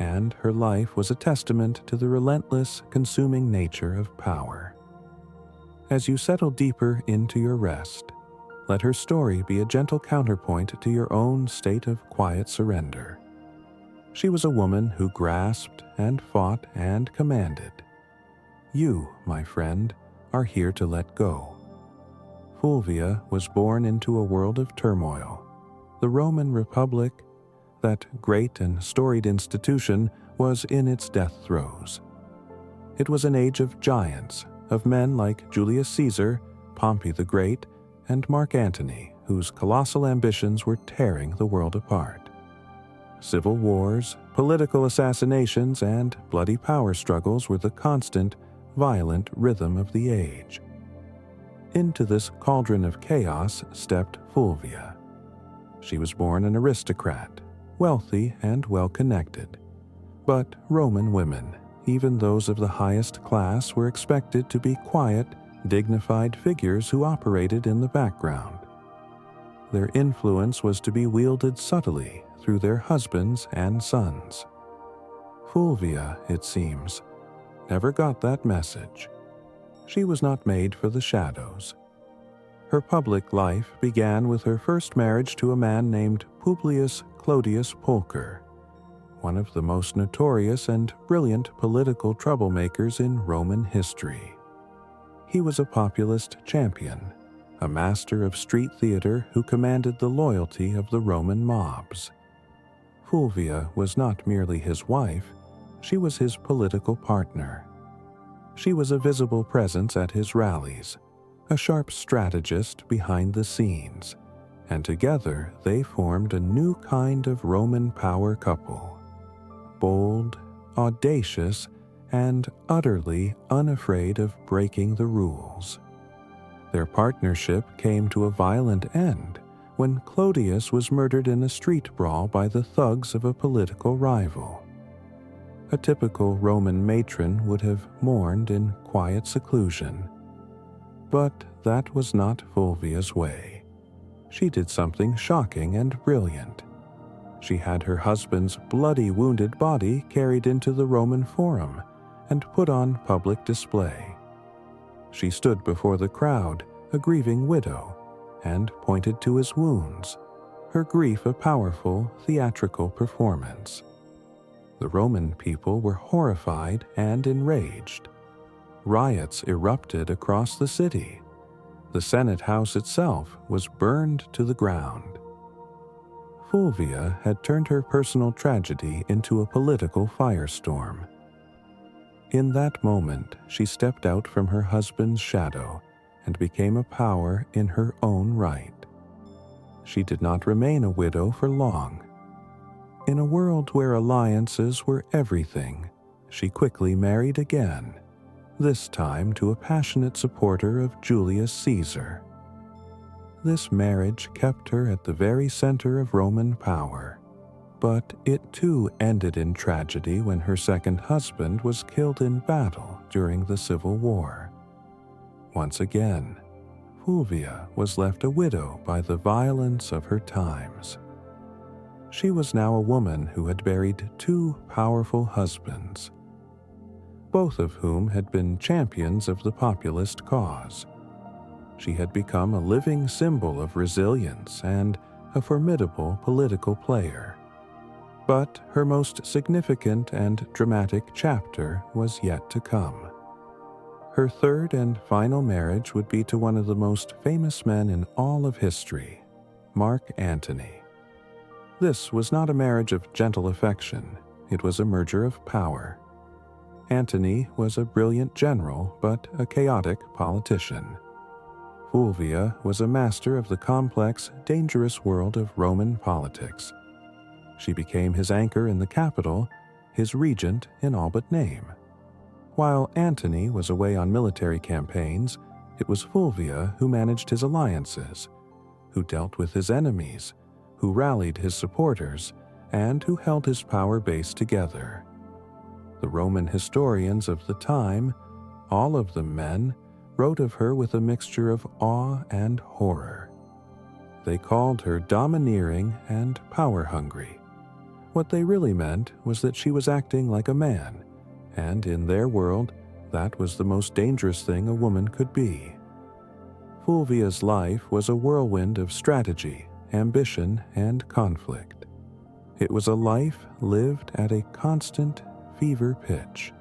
and her life was a testament to the relentless, consuming nature of power. As you settle deeper into your rest, let her story be a gentle counterpoint to your own state of quiet surrender. She was a woman who grasped and fought and commanded. You, my friend, are here to let go. Fulvia was born into a world of turmoil. The Roman Republic, that great and storied institution, was in its death throes. It was an age of giants, of men like Julius Caesar, Pompey the Great, and Mark Antony, whose colossal ambitions were tearing the world apart. Civil wars, political assassinations and bloody power struggles were the constant, violent rhythm of the age. Into this cauldron of chaos stepped Fulvia. She was born an aristocrat, wealthy and well-connected. But Roman women, even those of the highest class, were expected to be quiet, dignified figures who operated in the background. Their influence was to be wielded subtly through their husbands and sons. Fulvia, it seems, never got that message. She was not made for the shadows. Her public life began with her first marriage to a man named Publius Clodius Pulcher, one of the most notorious and brilliant political troublemakers in Roman history. He was a populist champion, a master of street theater who commanded the loyalty of the Roman mobs. Fulvia was not merely his wife, she was his political partner. She was a visible presence at his rallies, a sharp strategist behind the scenes, and together they formed a new kind of Roman power couple. Bold, audacious, and utterly unafraid of breaking the rules. Their partnership came to a violent end when Clodius was murdered in a street brawl by the thugs of a political rival. A typical Roman matron would have mourned in quiet seclusion. But that was not Fulvia's way. She did something shocking and brilliant. She had her husband's bloody wounded body carried into the Roman Forum and put on public display. She stood before the crowd, a grieving widow, and pointed to his wounds, her grief a powerful theatrical performance. The Roman people were horrified and enraged. Riots erupted across the city. The Senate house itself was burned to the ground. Fulvia had turned her personal tragedy into a political firestorm. In that moment, she stepped out from her husband's shadow and became a power in her own right. She did not remain a widow for long. In a world where alliances were everything, she quickly married again, this time to a passionate supporter of Julius Caesar. This marriage kept her at the very center of Roman power, but it too ended in tragedy when her second husband was killed in battle during the Civil War. Once again, Fulvia was left a widow by the violence of her times. She was now a woman who had buried two powerful husbands, both of whom had been champions of the populist cause. She had become a living symbol of resilience and a formidable political player. But her most significant and dramatic chapter was yet to come. Her third and final marriage would be to one of the most famous men in all of history, Mark Antony. This was not a marriage of gentle affection, it was a merger of power. Antony was a brilliant general, but a chaotic politician. Fulvia was a master of the complex, dangerous world of Roman politics. She became his anchor in the capital, his regent in all but name. While Antony was away on military campaigns, it was Fulvia who managed his alliances, who dealt with his enemies, who rallied his supporters, and who held his power base together. The Roman historians of the time, all of them men, wrote of her with a mixture of awe and horror. They called her domineering and power-hungry. What they really meant was that she was acting like a man, and in their world, that was the most dangerous thing a woman could be. Fulvia's life was a whirlwind of strategy, ambition, and conflict. It was a life lived at a constant fever pitch.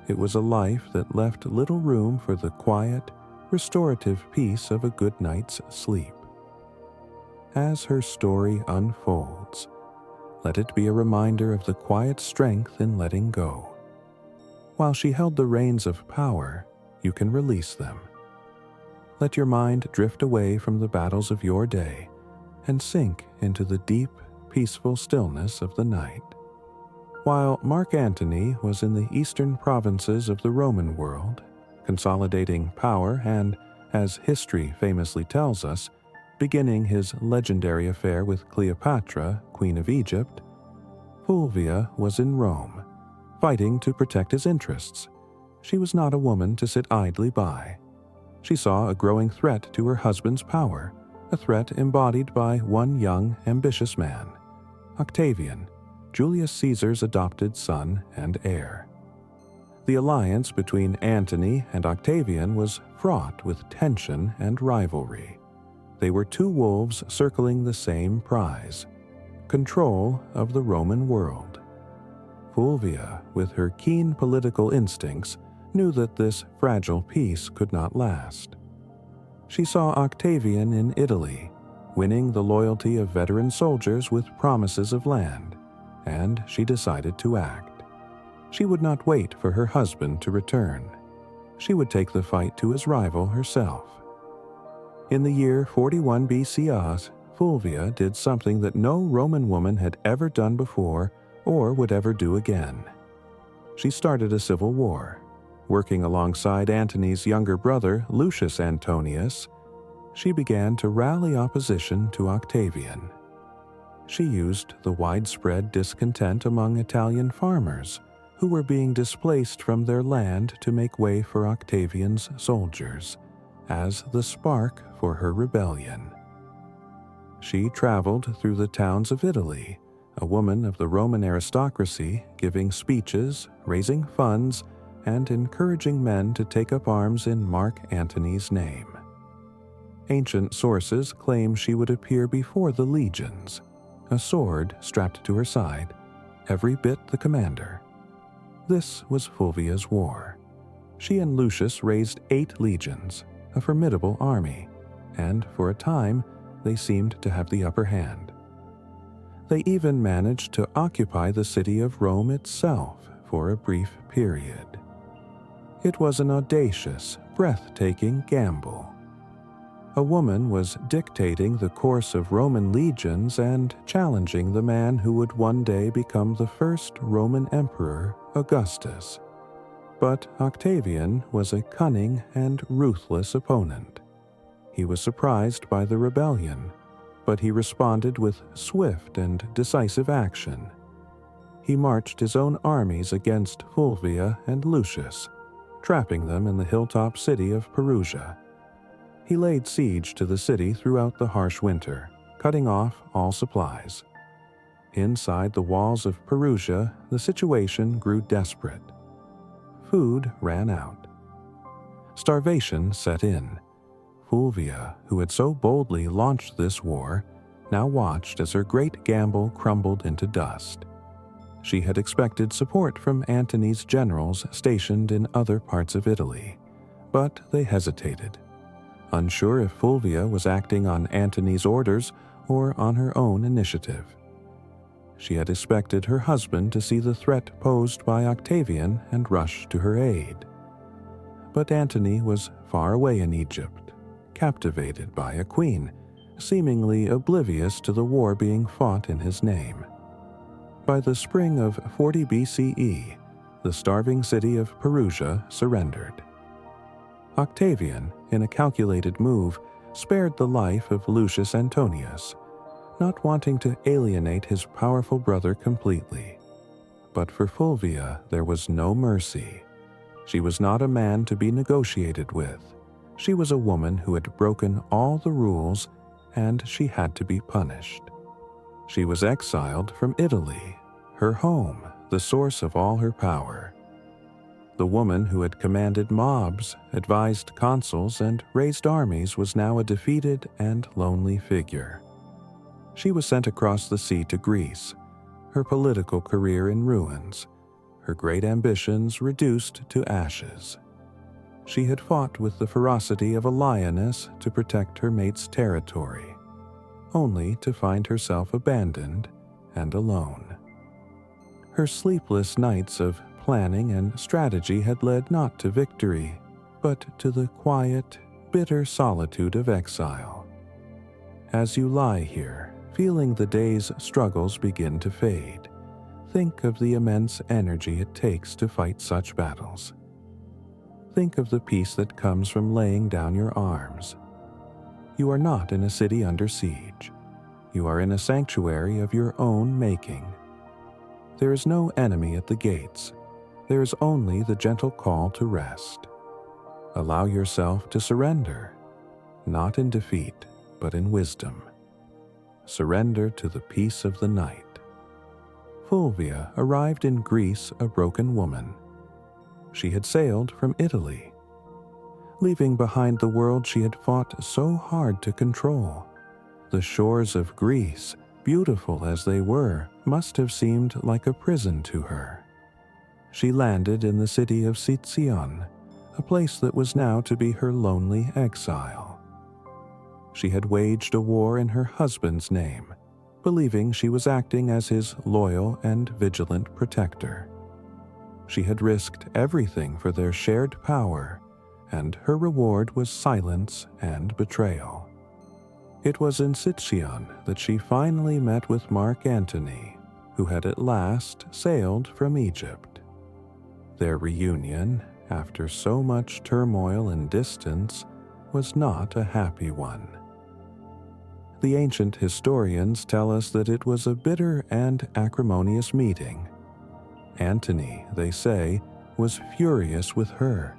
It was a life that left little room for the quiet, restorative peace of a good night's sleep. As her story unfolds, let it be a reminder of the quiet strength in letting go. While she held the reins of power, you can release them. Let your mind drift away from the battles of your day and sink into the deep, peaceful stillness of the night. While Mark Antony was in the eastern provinces of the Roman world, consolidating power and, as history famously tells us, beginning his legendary affair with Cleopatra, Queen of Egypt, Fulvia was in Rome, fighting to protect his interests. She was not a woman to sit idly by. She saw a growing threat to her husband's power, a threat embodied by one young, ambitious man, Octavian, Julius Caesar's adopted son and heir. The alliance between Antony and Octavian was fraught with tension and rivalry. They were two wolves circling the same prize: control of the Roman world. Fulvia, with her keen political instincts, knew that this fragile peace could not last. She saw Octavian in Italy, winning the loyalty of veteran soldiers with promises of land, and she decided to act. She would not wait for her husband to return. She would take the fight to his rival herself. In the year 41 BCS, Fulvia did something that no Roman woman had ever done before or would ever do again. She started a civil war. Working alongside Antony's younger brother, Lucius Antonius, she began to rally opposition to Octavian. She used the widespread discontent among Italian farmers, who were being displaced from their land to make way for Octavian's soldiers, as the spark for her rebellion. She traveled through the towns of Italy, a woman of the Roman aristocracy, giving speeches, raising funds, and encouraging men to take up arms in Mark Antony's name. Ancient sources claim she would appear before the legions, a sword strapped to her side, every bit the commander. This was Fulvia's war. She and Lucius raised 8 legions, a formidable army, and for a time they seemed to have the upper hand. They even managed to occupy the city of Rome itself for a brief period. It was an audacious, breathtaking gamble. A woman was dictating the course of Roman legions and challenging the man who would one day become the first Roman emperor, Augustus. But Octavian was a cunning and ruthless opponent. He was surprised by the rebellion, but he responded with swift and decisive action. He marched his own armies against Fulvia and Lucius, trapping them in the hilltop city of Perugia. He laid siege to the city throughout the harsh winter, cutting off all supplies. Inside the walls of Perugia, the situation grew desperate. Food ran out. Starvation set in. Fulvia, who had so boldly launched this war, now watched as her great gamble crumbled into dust. She had expected support from Antony's generals stationed in other parts of Italy, but they hesitated, unsure if Fulvia was acting on Antony's orders or on her own initiative. She had expected her husband to see the threat posed by Octavian and rush to her aid. But Antony was far away in Egypt, captivated by a queen, seemingly oblivious to the war being fought in his name. By the spring of 40 BCE, the starving city of Perugia surrendered. Octavian, in a calculated move, spared the life of Lucius Antonius, not wanting to alienate his powerful brother completely. But for Fulvia, there was no mercy. She was not a man to be negotiated with. She was a woman who had broken all the rules, and she had to be punished. She was exiled from Italy, her home, the source of all her power. The woman who had commanded mobs, advised consuls, and raised armies was now a defeated and lonely figure. She was sent across the sea to Greece, her political career in ruins, her great ambitions reduced to ashes. She had fought with the ferocity of a lioness to protect her mate's territory, only to find herself abandoned and alone. Her sleepless nights of planning and strategy had led not to victory, but to the quiet, bitter solitude of exile. As you lie here, feeling the day's struggles begin to fade, Think of the immense energy it takes to fight such battles. Think of the peace that comes from laying down your arms. You are not in a city under siege. You are in a sanctuary of your own making. There is no enemy at the gates. There is only the gentle call to rest. Allow yourself to surrender, not in defeat, but in wisdom. Surrender to the peace of the night. Fulvia arrived in Greece a broken woman. She had sailed from Italy, leaving behind the world she had fought so hard to control. The shores of Greece, beautiful as they were, must have seemed like a prison to her. She landed in the city of Sicyon, a place that was now to be her lonely exile. She had waged a war in her husband's name, believing she was acting as his loyal and vigilant protector. She had risked everything for their shared power, and her reward was silence and betrayal. It was in Sicyon that she finally met with Mark Antony, who had at last sailed from Egypt. Their reunion, after so much turmoil and distance, was not a happy one. The ancient historians tell us that it was a bitter and acrimonious meeting. Antony, they say, was furious with her.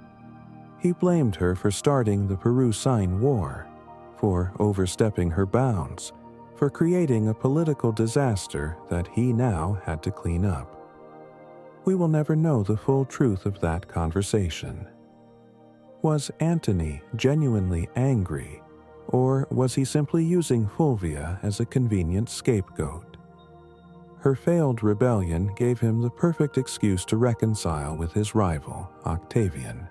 He blamed her for starting the Perusian War, for overstepping her bounds, for creating a political disaster that he now had to clean up. We will never know the full truth of that conversation. Was Antony genuinely angry, or was he simply using Fulvia as a convenient scapegoat? Her failed rebellion gave him the perfect excuse to reconcile with his rival, Octavian.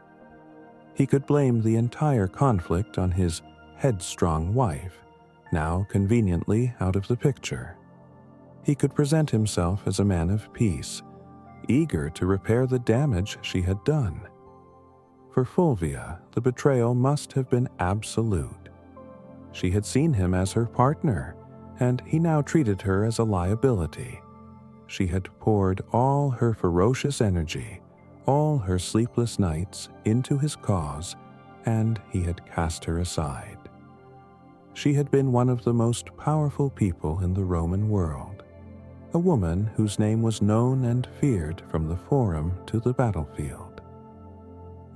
He could blame the entire conflict on his headstrong wife, now conveniently out of the picture. He could present himself as a man of peace, eager to repair the damage she had done. For Fulvia, the betrayal must have been absolute. She had seen him as her partner, and he now treated her as a liability. She had poured all her ferocious energy, all her sleepless nights, into his cause, and he had cast her aside. She had been one of the most powerful people in the Roman world, a woman whose name was known and feared from the forum to the battlefield.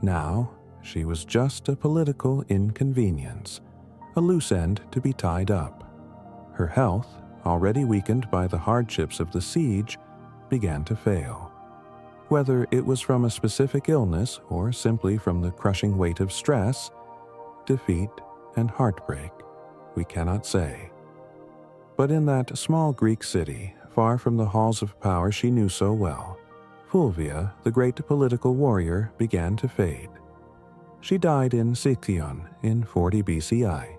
Now, she was just a political inconvenience, a loose end to be tied up. Her health, already weakened by the hardships of the siege, began to fail. Whether it was from a specific illness or simply from the crushing weight of stress, defeat, and heartbreak, we cannot say. But in that small Greek city, far from the halls of power she knew so well, Fulvia, the great political warrior, began to fade. She died in Sicyon in 40 BCI.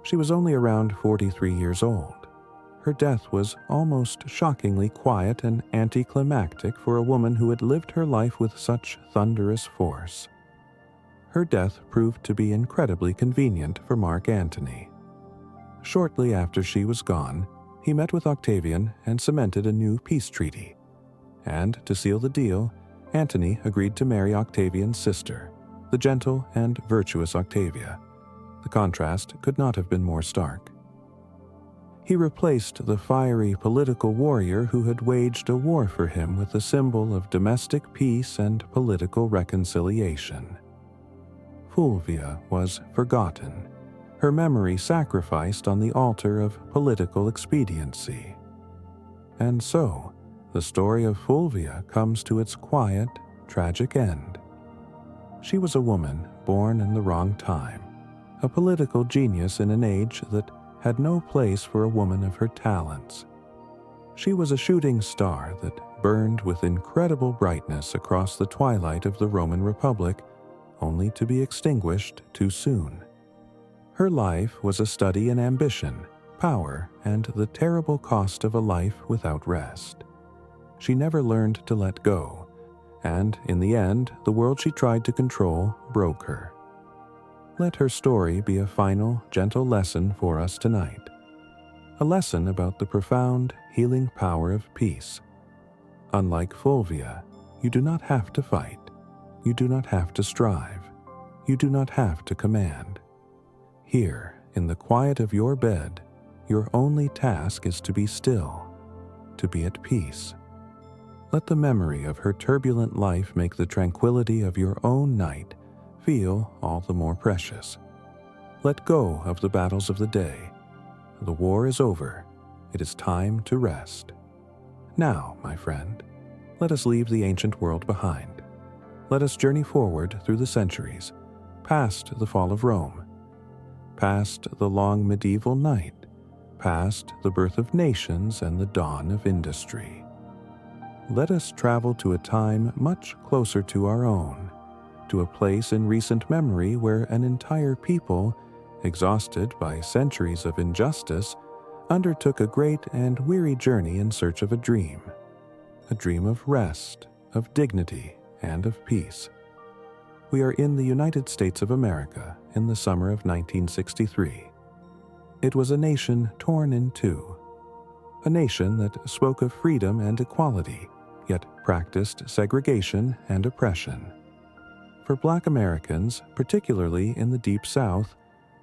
She was only around 43 years old. Her death was almost shockingly quiet and anticlimactic for a woman who had lived her life with such thunderous force. Her death proved to be incredibly convenient for Mark Antony. Shortly after she was gone, he met with Octavian and cemented a new peace treaty. And to seal the deal, Antony agreed to marry Octavian's sister, the gentle and virtuous Octavia. The contrast could not have been more stark. He replaced the fiery political warrior who had waged a war for him with a symbol of domestic peace and political reconciliation. Fulvia was forgotten, her memory sacrificed on the altar of political expediency. And so, the story of Fulvia comes to its quiet, tragic end. She was a woman born in the wrong time, a political genius in an age that had no place for a woman of her talents. She was a shooting star that burned with incredible brightness across the twilight of the Roman Republic, only to be extinguished too soon. Her life was a study in ambition, power, and the terrible cost of a life without rest. She never learned to let go, and in the end, the world she tried to control broke her. Let her story be a final, gentle lesson for us tonight. A lesson about the profound, healing power of peace, Unlike Fulvia, you do not have to fight. You do not have to strive. You do not have to command. Here, in the quiet of your bed, your only task is to be still, to be at peace. Let the memory of her turbulent life make the tranquility of your own night feel all the more precious. Let go of the battles of the day. The war is over. It is time to rest. Now, my friend, let us leave the ancient world behind. Let us journey forward through the centuries, past the fall of Rome, past the long medieval night, past the birth of nations and the dawn of industry. Let us travel to a time much closer to our own, to a place in recent memory where an entire people, exhausted by centuries of injustice, undertook a great and weary journey in search of a dream of rest, of dignity, and of peace. We are in the United States of America in the summer of 1963. It was a nation torn in two, a nation that spoke of freedom and equality, yet practiced segregation and oppression. For Black Americans, particularly in the Deep South,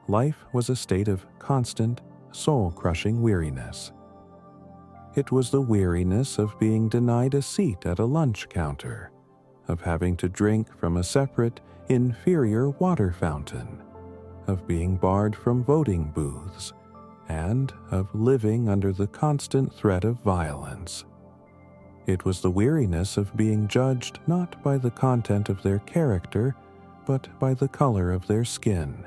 life was a state of constant, soul-crushing weariness. It was the weariness of being denied a seat at a lunch counter, of having to drink from a separate, inferior water fountain, of being barred from voting booths, and of living under the constant threat of violence. It was the weariness of being judged not by the content of their character, but by the color of their skin.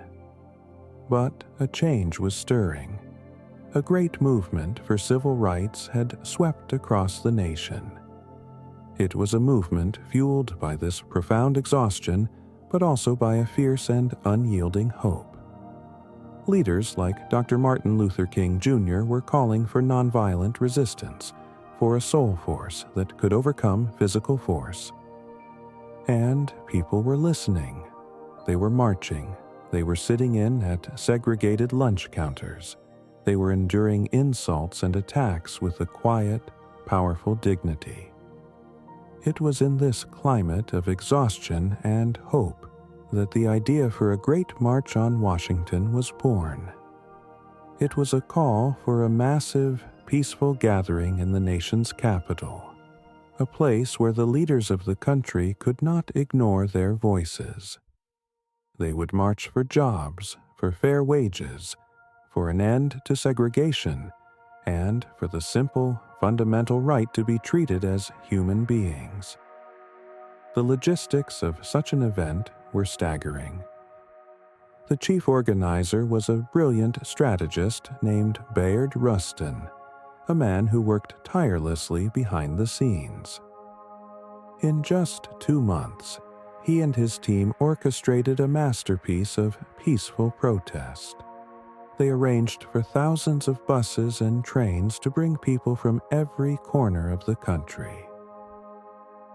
But a change was stirring. A great movement for civil rights had swept across the nation. It was a movement fueled by this profound exhaustion, but also by a fierce and unyielding hope. Leaders like Dr. Martin Luther King Jr. were calling for nonviolent resistance, for a soul force that could overcome physical force. And people were listening. They were marching. They were sitting in at segregated lunch counters. They were enduring insults and attacks with a quiet, powerful dignity. It was in this climate of exhaustion and hope that the idea for a great march on Washington was born. It was a call for a massive, peaceful gathering in the nation's capital, a place where the leaders of the country could not ignore their voices. They would march for jobs, for fair wages, for an end to segregation, and for the simple, fundamental right to be treated as human beings. The logistics of such an event were staggering. The chief organizer was a brilliant strategist named Bayard Rustin, a man who worked tirelessly behind the scenes. In just 2 months, he and his team orchestrated a masterpiece of peaceful protest. They arranged for thousands of buses and trains to bring people from every corner of the country.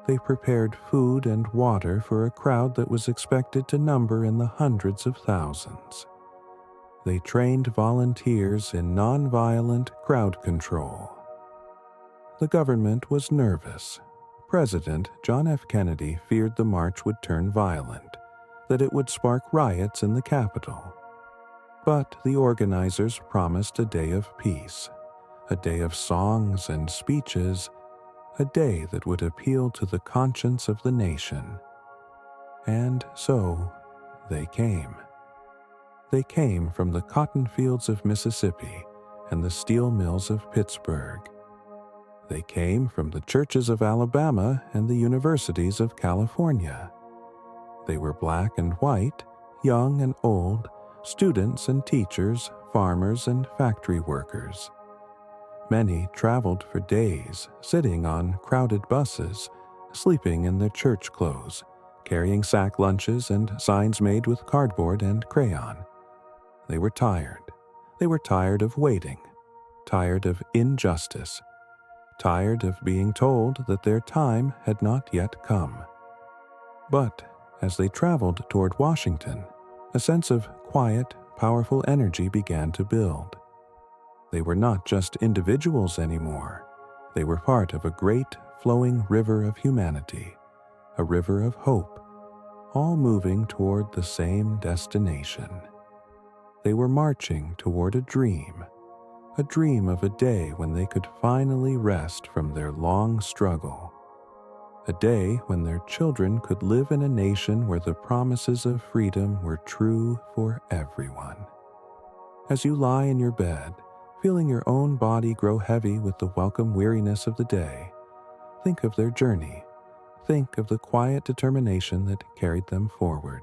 They prepared food and water for a crowd that was expected to number in the hundreds of thousands. They trained volunteers in nonviolent crowd control. The government was nervous. President John F. Kennedy feared the march would turn violent, that it would spark riots in the Capitol. But the organizers promised a day of peace, a day of songs and speeches, a day that would appeal to the conscience of the nation. And so they came. They came from the cotton fields of Mississippi and the steel mills of Pittsburgh. They came from the churches of Alabama and the universities of California. They were black and white, young and old, students and teachers, farmers and factory workers. Many traveled for days, sitting on crowded buses, sleeping in their church clothes, carrying sack lunches and signs made with cardboard and crayon. They were tired. They were tired of waiting, tired of injustice, tired of being told that their time had not yet come. But as they traveled toward Washington, a sense of quiet, powerful energy began to build. They were not just individuals anymore. They were part of a great, flowing river of humanity, a river of hope, all moving toward the same destination. They were marching toward a dream of a day when they could finally rest from their long struggle, a day when their children could live in a nation where the promises of freedom were true for everyone. As you lie in your bed, feeling your own body grow heavy with the welcome weariness of the day, think of their journey. Think of the quiet determination that carried them forward.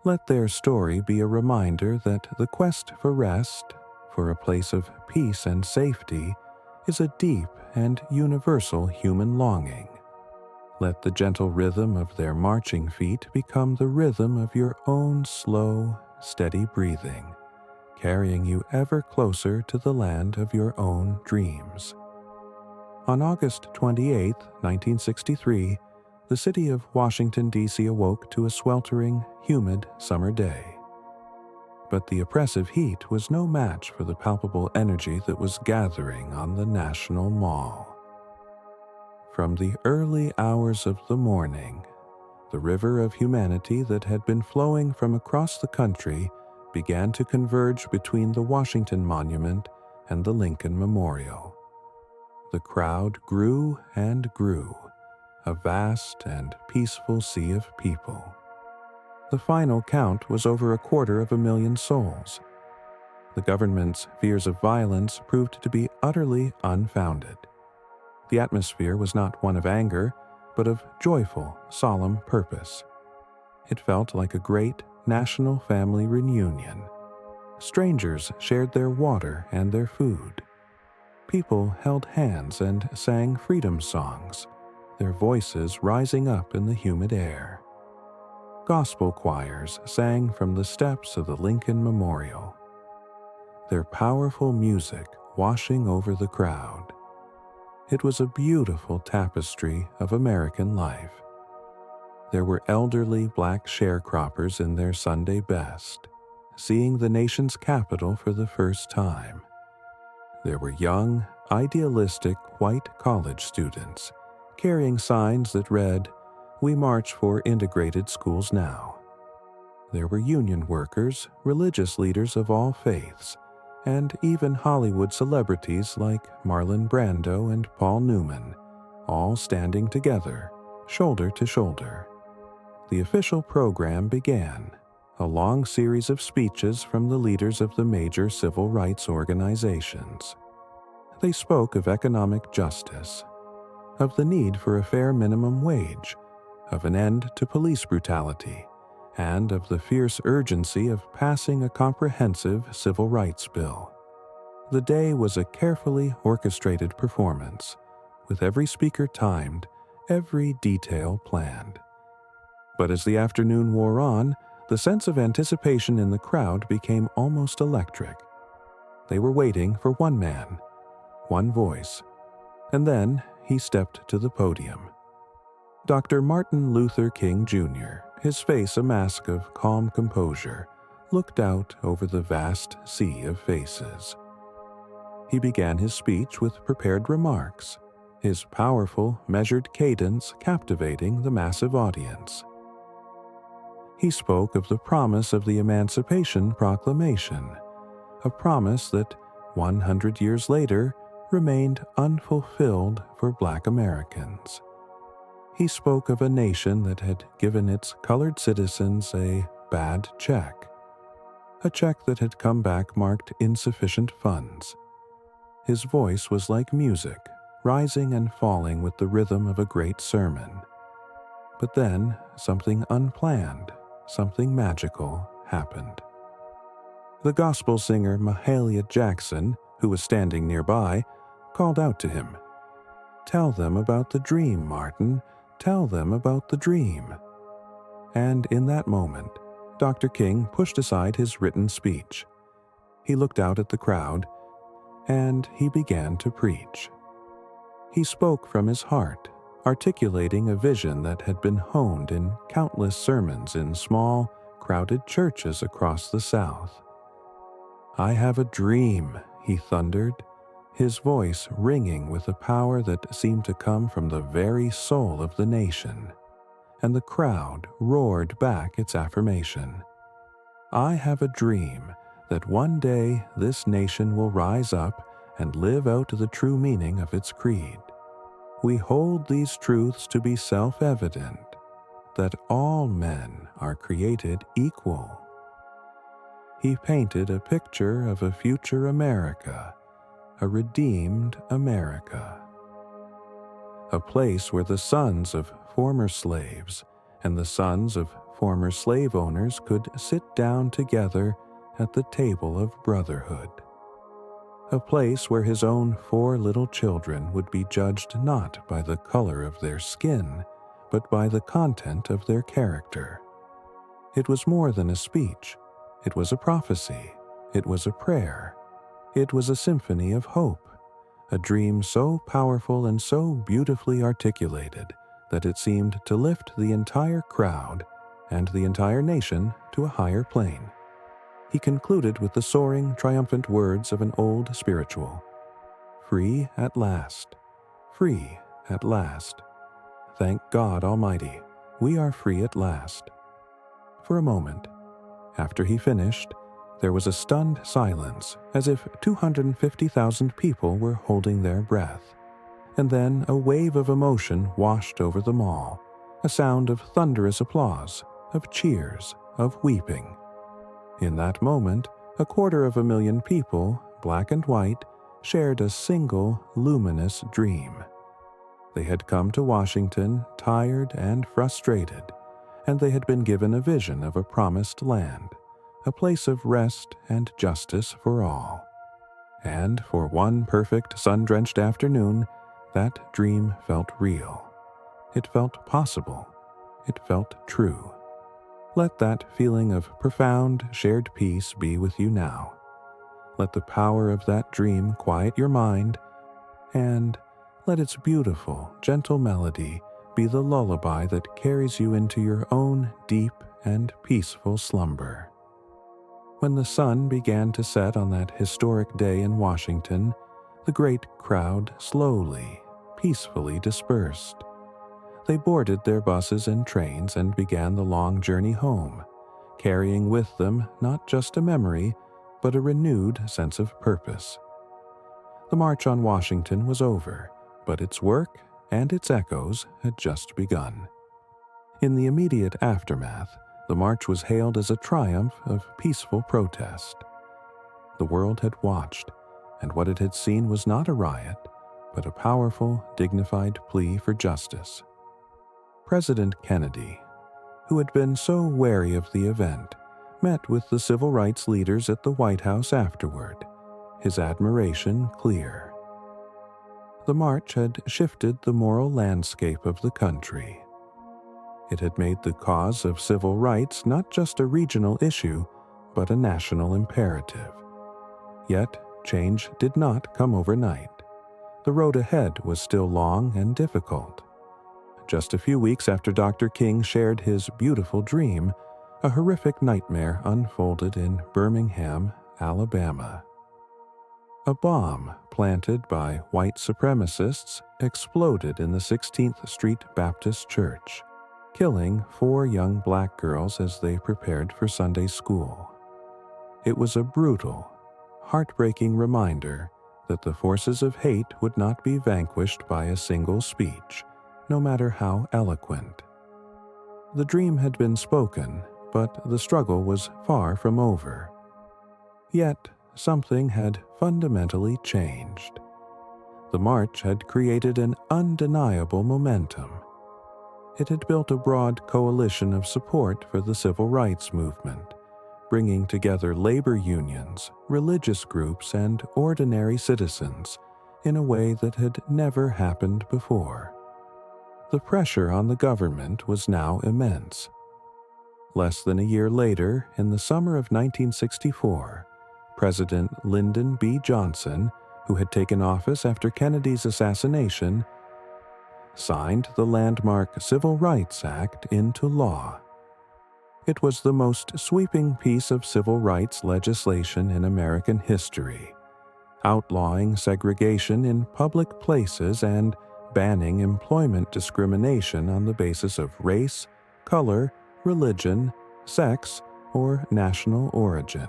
Let their story be a reminder that the quest for rest, for a place of peace and safety, is a deep and universal human longing. Let the gentle rhythm of their marching feet become the rhythm of your own slow, steady breathing, carrying you ever closer to the land of your own dreams. On August 28, 1963, the city of Washington, D.C. awoke to a sweltering, humid summer day. But the oppressive heat was no match for the palpable energy that was gathering on the National Mall. From the early hours of the morning, the river of humanity that had been flowing from across the country began to converge between the Washington Monument and the Lincoln Memorial. The crowd grew and grew, a vast and peaceful sea of people. The final count was over 250,000 souls. The government's fears of violence proved to be utterly unfounded. The atmosphere was not one of anger, but of joyful, solemn purpose. It felt like a great national family reunion. Strangers shared their water and their food. People held hands and sang freedom songs, their voices rising up in the humid air. Gospel choirs sang from the steps of the Lincoln Memorial, their powerful music washing over the crowd. It was a beautiful tapestry of American life. There were elderly black sharecroppers in their Sunday best, seeing the nation's capital for the first time. There were young, idealistic white college students carrying signs that read, "We march for integrated schools now." There were union workers, religious leaders of all faiths, and even Hollywood celebrities like Marlon Brando and Paul Newman, all standing together, shoulder to shoulder. The official program began, a long series of speeches from the leaders of the major civil rights organizations. They spoke of economic justice, of the need for a fair minimum wage, of an end to police brutality, and of the fierce urgency of passing a comprehensive civil rights bill. The day was a carefully orchestrated performance, with every speaker timed, every detail planned. But as the afternoon wore on, the sense of anticipation in the crowd became almost electric. They were waiting for one man, one voice, and then he stepped to the podium. Dr. Martin Luther King Jr., his face a mask of calm composure, looked out over the vast sea of faces. He began his speech with prepared remarks, his powerful, measured cadence captivating the massive audience. He spoke of the promise of the Emancipation Proclamation, a promise that 100 years later remained unfulfilled for Black Americans. He spoke of a nation that had given its colored citizens a bad check, a check that had come back marked insufficient funds. His voice was like music, rising and falling with the rhythm of a great sermon. But then something unplanned, something magical happened. The gospel singer Mahalia Jackson, who was standing nearby, called out to him, "Tell them about the dream, Martin. Tell them about the dream." And in that moment, Dr. King pushed aside his written speech. He looked out at the crowd, and he began to preach. He spoke from his heart, articulating a vision that had been honed in countless sermons in small, crowded churches across the South. "I have a dream," he thundered, his voice ringing with a power that seemed to come from the very soul of the nation, and the crowd roared back its affirmation. I have a dream that one day this nation will rise up and live out the true meaning of its creed. We hold these truths to be self-evident, that all men are created equal. He painted a picture of a future America, a redeemed America, a place where the sons of former slaves and the sons of former slave owners could sit down together at the table of brotherhood, a place where his own 4 little children would be judged not by the color of their skin, but by the content of their character. It was more than a speech. It was a prophecy. It was a prayer. It was a symphony of hope, a dream so powerful and so beautifully articulated that it seemed to lift the entire crowd and the entire nation to a higher plane. He concluded with the soaring, triumphant words of an old spiritual. Free at last. Free at last. Thank God Almighty, we are free at last. For a moment, after he finished, there was a stunned silence, as if 250,000 people were holding their breath. And then a wave of emotion washed over them all, a sound of thunderous applause, of cheers, of weeping. In that moment, 250,000 people, black and white, shared a single luminous dream. They had come to Washington tired and frustrated, and they had been given a vision of a promised land, a place of rest and justice for all. And for one perfect sun-drenched afternoon, that dream felt real. It felt possible. It felt true. Let that feeling of profound, shared peace be with you now. Let the power of that dream quiet your mind, and let its beautiful, gentle melody be the lullaby that carries you into your own deep and peaceful slumber. When the sun began to set on that historic day in Washington, the great crowd slowly, peacefully dispersed. They boarded their buses and trains and began the long journey home, carrying with them not just a memory, but a renewed sense of purpose. The March on Washington was over, but its work and its echoes had just begun. In the immediate aftermath, the march was hailed as a triumph of peaceful protest. The world had watched, and what it had seen was not a riot, but a powerful, dignified plea for justice. President Kennedy, who had been so wary of the event, met with the civil rights leaders at the White House afterward, his admiration clear. The march had shifted the moral landscape of the country. It had made the cause of civil rights not just a regional issue, but a national imperative. Yet, change did not come overnight. The road ahead was still long and difficult. Just a few weeks after Dr. King shared his beautiful dream, a horrific nightmare unfolded in Birmingham, Alabama. A bomb planted by white supremacists exploded in the 16th Street Baptist Church, killing 4 young black girls as they prepared for Sunday school. It was a brutal, heartbreaking reminder that the forces of hate would not be vanquished by a single speech, no matter how eloquent. The dream had been spoken, but the struggle was far from over. Yet, something had fundamentally changed. The march had created an undeniable momentum. It had built a broad coalition of support for the civil rights movement, bringing together labor unions, religious groups, and ordinary citizens in a way that had never happened before. The pressure on the government was now immense. Less than a year later, in the summer of 1964, President Lyndon B. Johnson, who had taken office after Kennedy's assassination, signed the landmark Civil Rights Act into law. It was the most sweeping piece of civil rights legislation in American history, outlawing segregation in public places and banning employment discrimination on the basis of race, color, religion, sex, or national origin.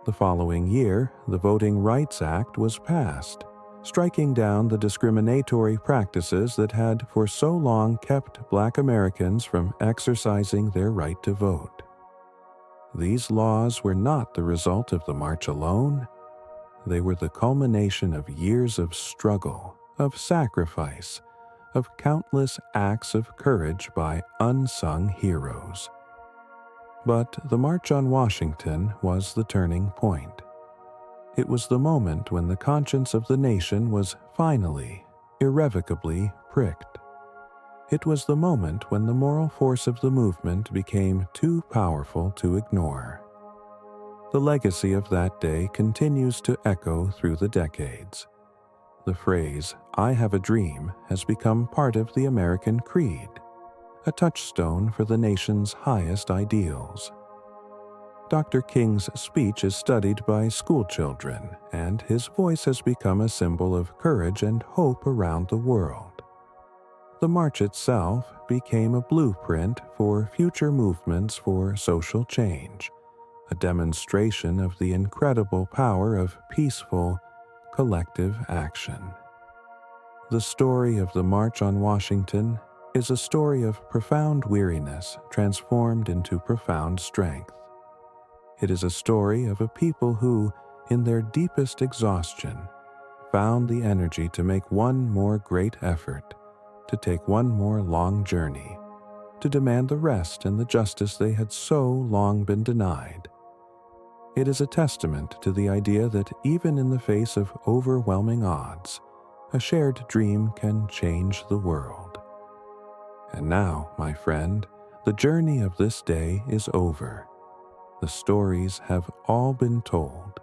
The following year, the Voting Rights Act was passed, striking down the discriminatory practices that had for so long kept Black Americans from exercising their right to vote. These laws were not the result of the march alone. They were the culmination of years of struggle, of sacrifice, of countless acts of courage by unsung heroes. But the March on Washington was the turning point. It was the moment when the conscience of the nation was finally, irrevocably pricked. It was the moment when the moral force of the movement became too powerful to ignore. The legacy of that day continues to echo through the decades. The phrase, "I have a dream," has become part of the American creed, a touchstone for the nation's highest ideals. Dr. King's speech is studied by schoolchildren, and his voice has become a symbol of courage and hope around the world. The march itself became a blueprint for future movements for social change, a demonstration of the incredible power of peaceful, collective action. The story of the March on Washington is a story of profound weariness transformed into profound strength. It is a story of a people who, in their deepest exhaustion, found the energy to make one more great effort, to take one more long journey, to demand the rest and the justice they had so long been denied. It is a testament to the idea that even in the face of overwhelming odds, a shared dream can change the world. And now, my friend, the journey of this day is over. The stories have all been told.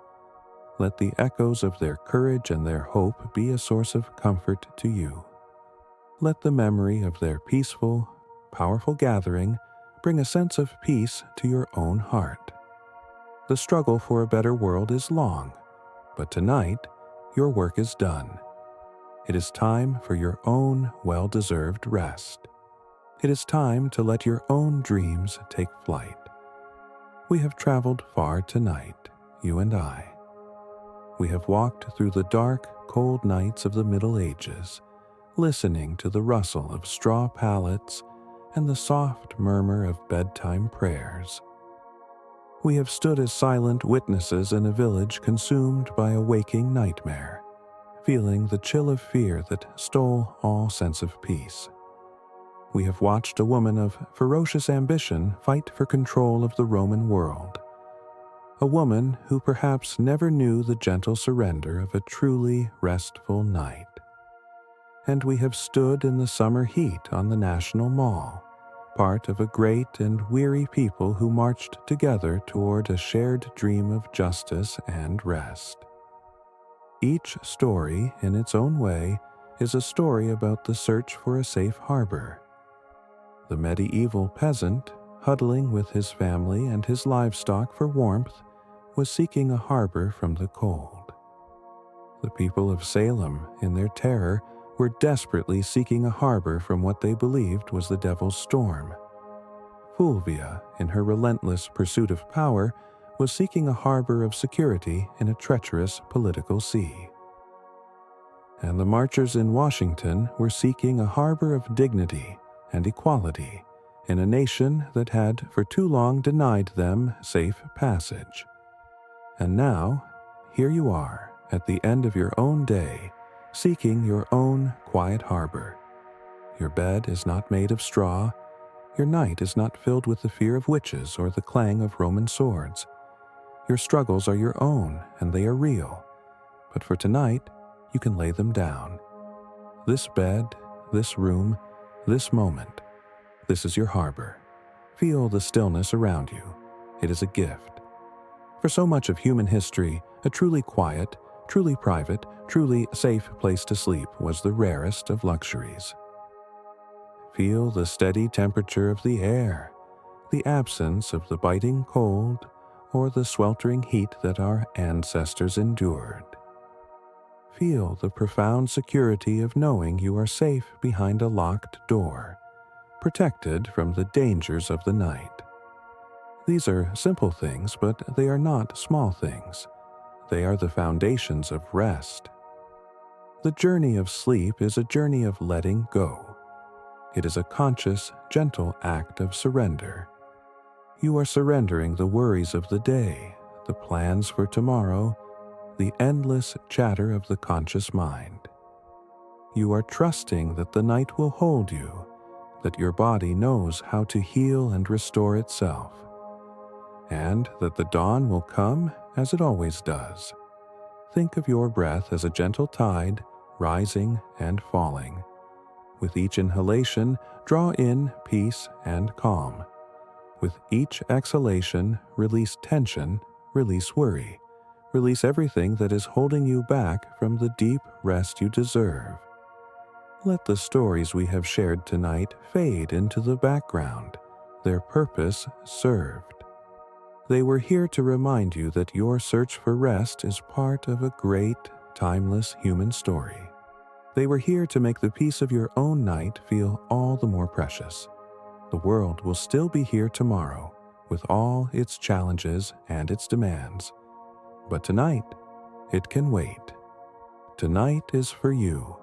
Let the echoes of their courage and their hope be a source of comfort to you. Let the memory of their peaceful, powerful gathering bring a sense of peace to your own heart. The struggle for a better world is long, but tonight your work is done. It is time for your own well-deserved rest. It is time to let your own dreams take flight. We have traveled far tonight, you and I. We have walked through the dark, cold nights of the Middle Ages, listening to the rustle of straw pallets and the soft murmur of bedtime prayers. We have stood as silent witnesses in a village consumed by a waking nightmare, feeling the chill of fear that stole all sense of peace. We have watched a woman of ferocious ambition fight for control of the Roman world, a woman who perhaps never knew the gentle surrender of a truly restful night. And we have stood in the summer heat on the National Mall, part of a great and weary people who marched together toward a shared dream of justice and rest. Each story, in its own way, is a story about the search for a safe harbor. The medieval peasant, huddling with his family and his livestock for warmth, was seeking a harbor from the cold. The people of Salem, in their terror, were desperately seeking a harbor from what they believed was the devil's storm. Fulvia, in her relentless pursuit of power, was seeking a harbor of security in a treacherous political sea. And the marchers in Washington were seeking a harbor of dignity and equality in a nation that had for too long denied them safe passage. And now, here you are, at the end of your own day, seeking your own quiet harbor. Your bed is not made of straw. Your night is not filled with the fear of witches or the clang of Roman swords. Your struggles are your own, and they are real. But for tonight, you can lay them down. This bed, this room, this moment, this is your harbor. Feel the stillness around you. It is a gift. For so much of human history, a truly quiet, truly private, truly safe place to sleep was the rarest of luxuries. Feel the steady temperature of the air, the absence of the biting cold or the sweltering heat that our ancestors endured. feel the profound security of knowing you are safe behind a locked door, protected from the dangers of the night. These are simple things, but they are not small things. They are the foundations of rest. The journey of sleep is a journey of letting go. It is a conscious, gentle act of surrender. You are surrendering the worries of the day, the plans for tomorrow, the endless chatter of the conscious mind. You are trusting that the night will hold you, that your body knows how to heal and restore itself, and that the dawn will come as it always does. Think of your breath as a gentle tide, rising and falling. With each inhalation, draw in peace and calm. With each exhalation, release tension, release worry, release everything that is holding you back from the deep rest you deserve. Let the stories we have shared tonight fade into the background, their purpose served. They were here to remind you that your search for rest is part of a great, timeless human story. They were here to make the peace of your own night feel all the more precious. The world will still be here tomorrow, with all its challenges and its demands. But tonight, it can wait. Tonight is for you.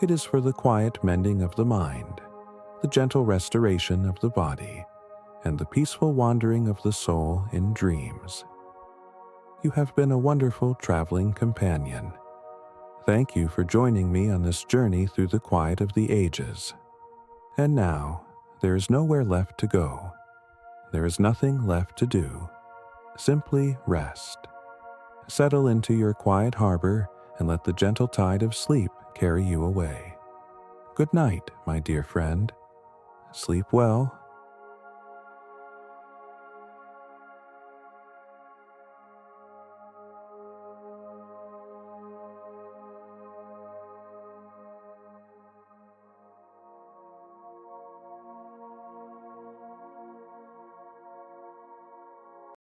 It is for the quiet mending of the mind, the gentle restoration of the body, and the peaceful wandering of the soul in dreams. You have been a wonderful traveling companion. Thank you for joining me on this journey through the quiet of the ages. And now, there is nowhere left to go. There is nothing left to do. Simply rest. Settle into your quiet harbor and let the gentle tide of sleep carry you away. Good night, my dear friend. Sleep well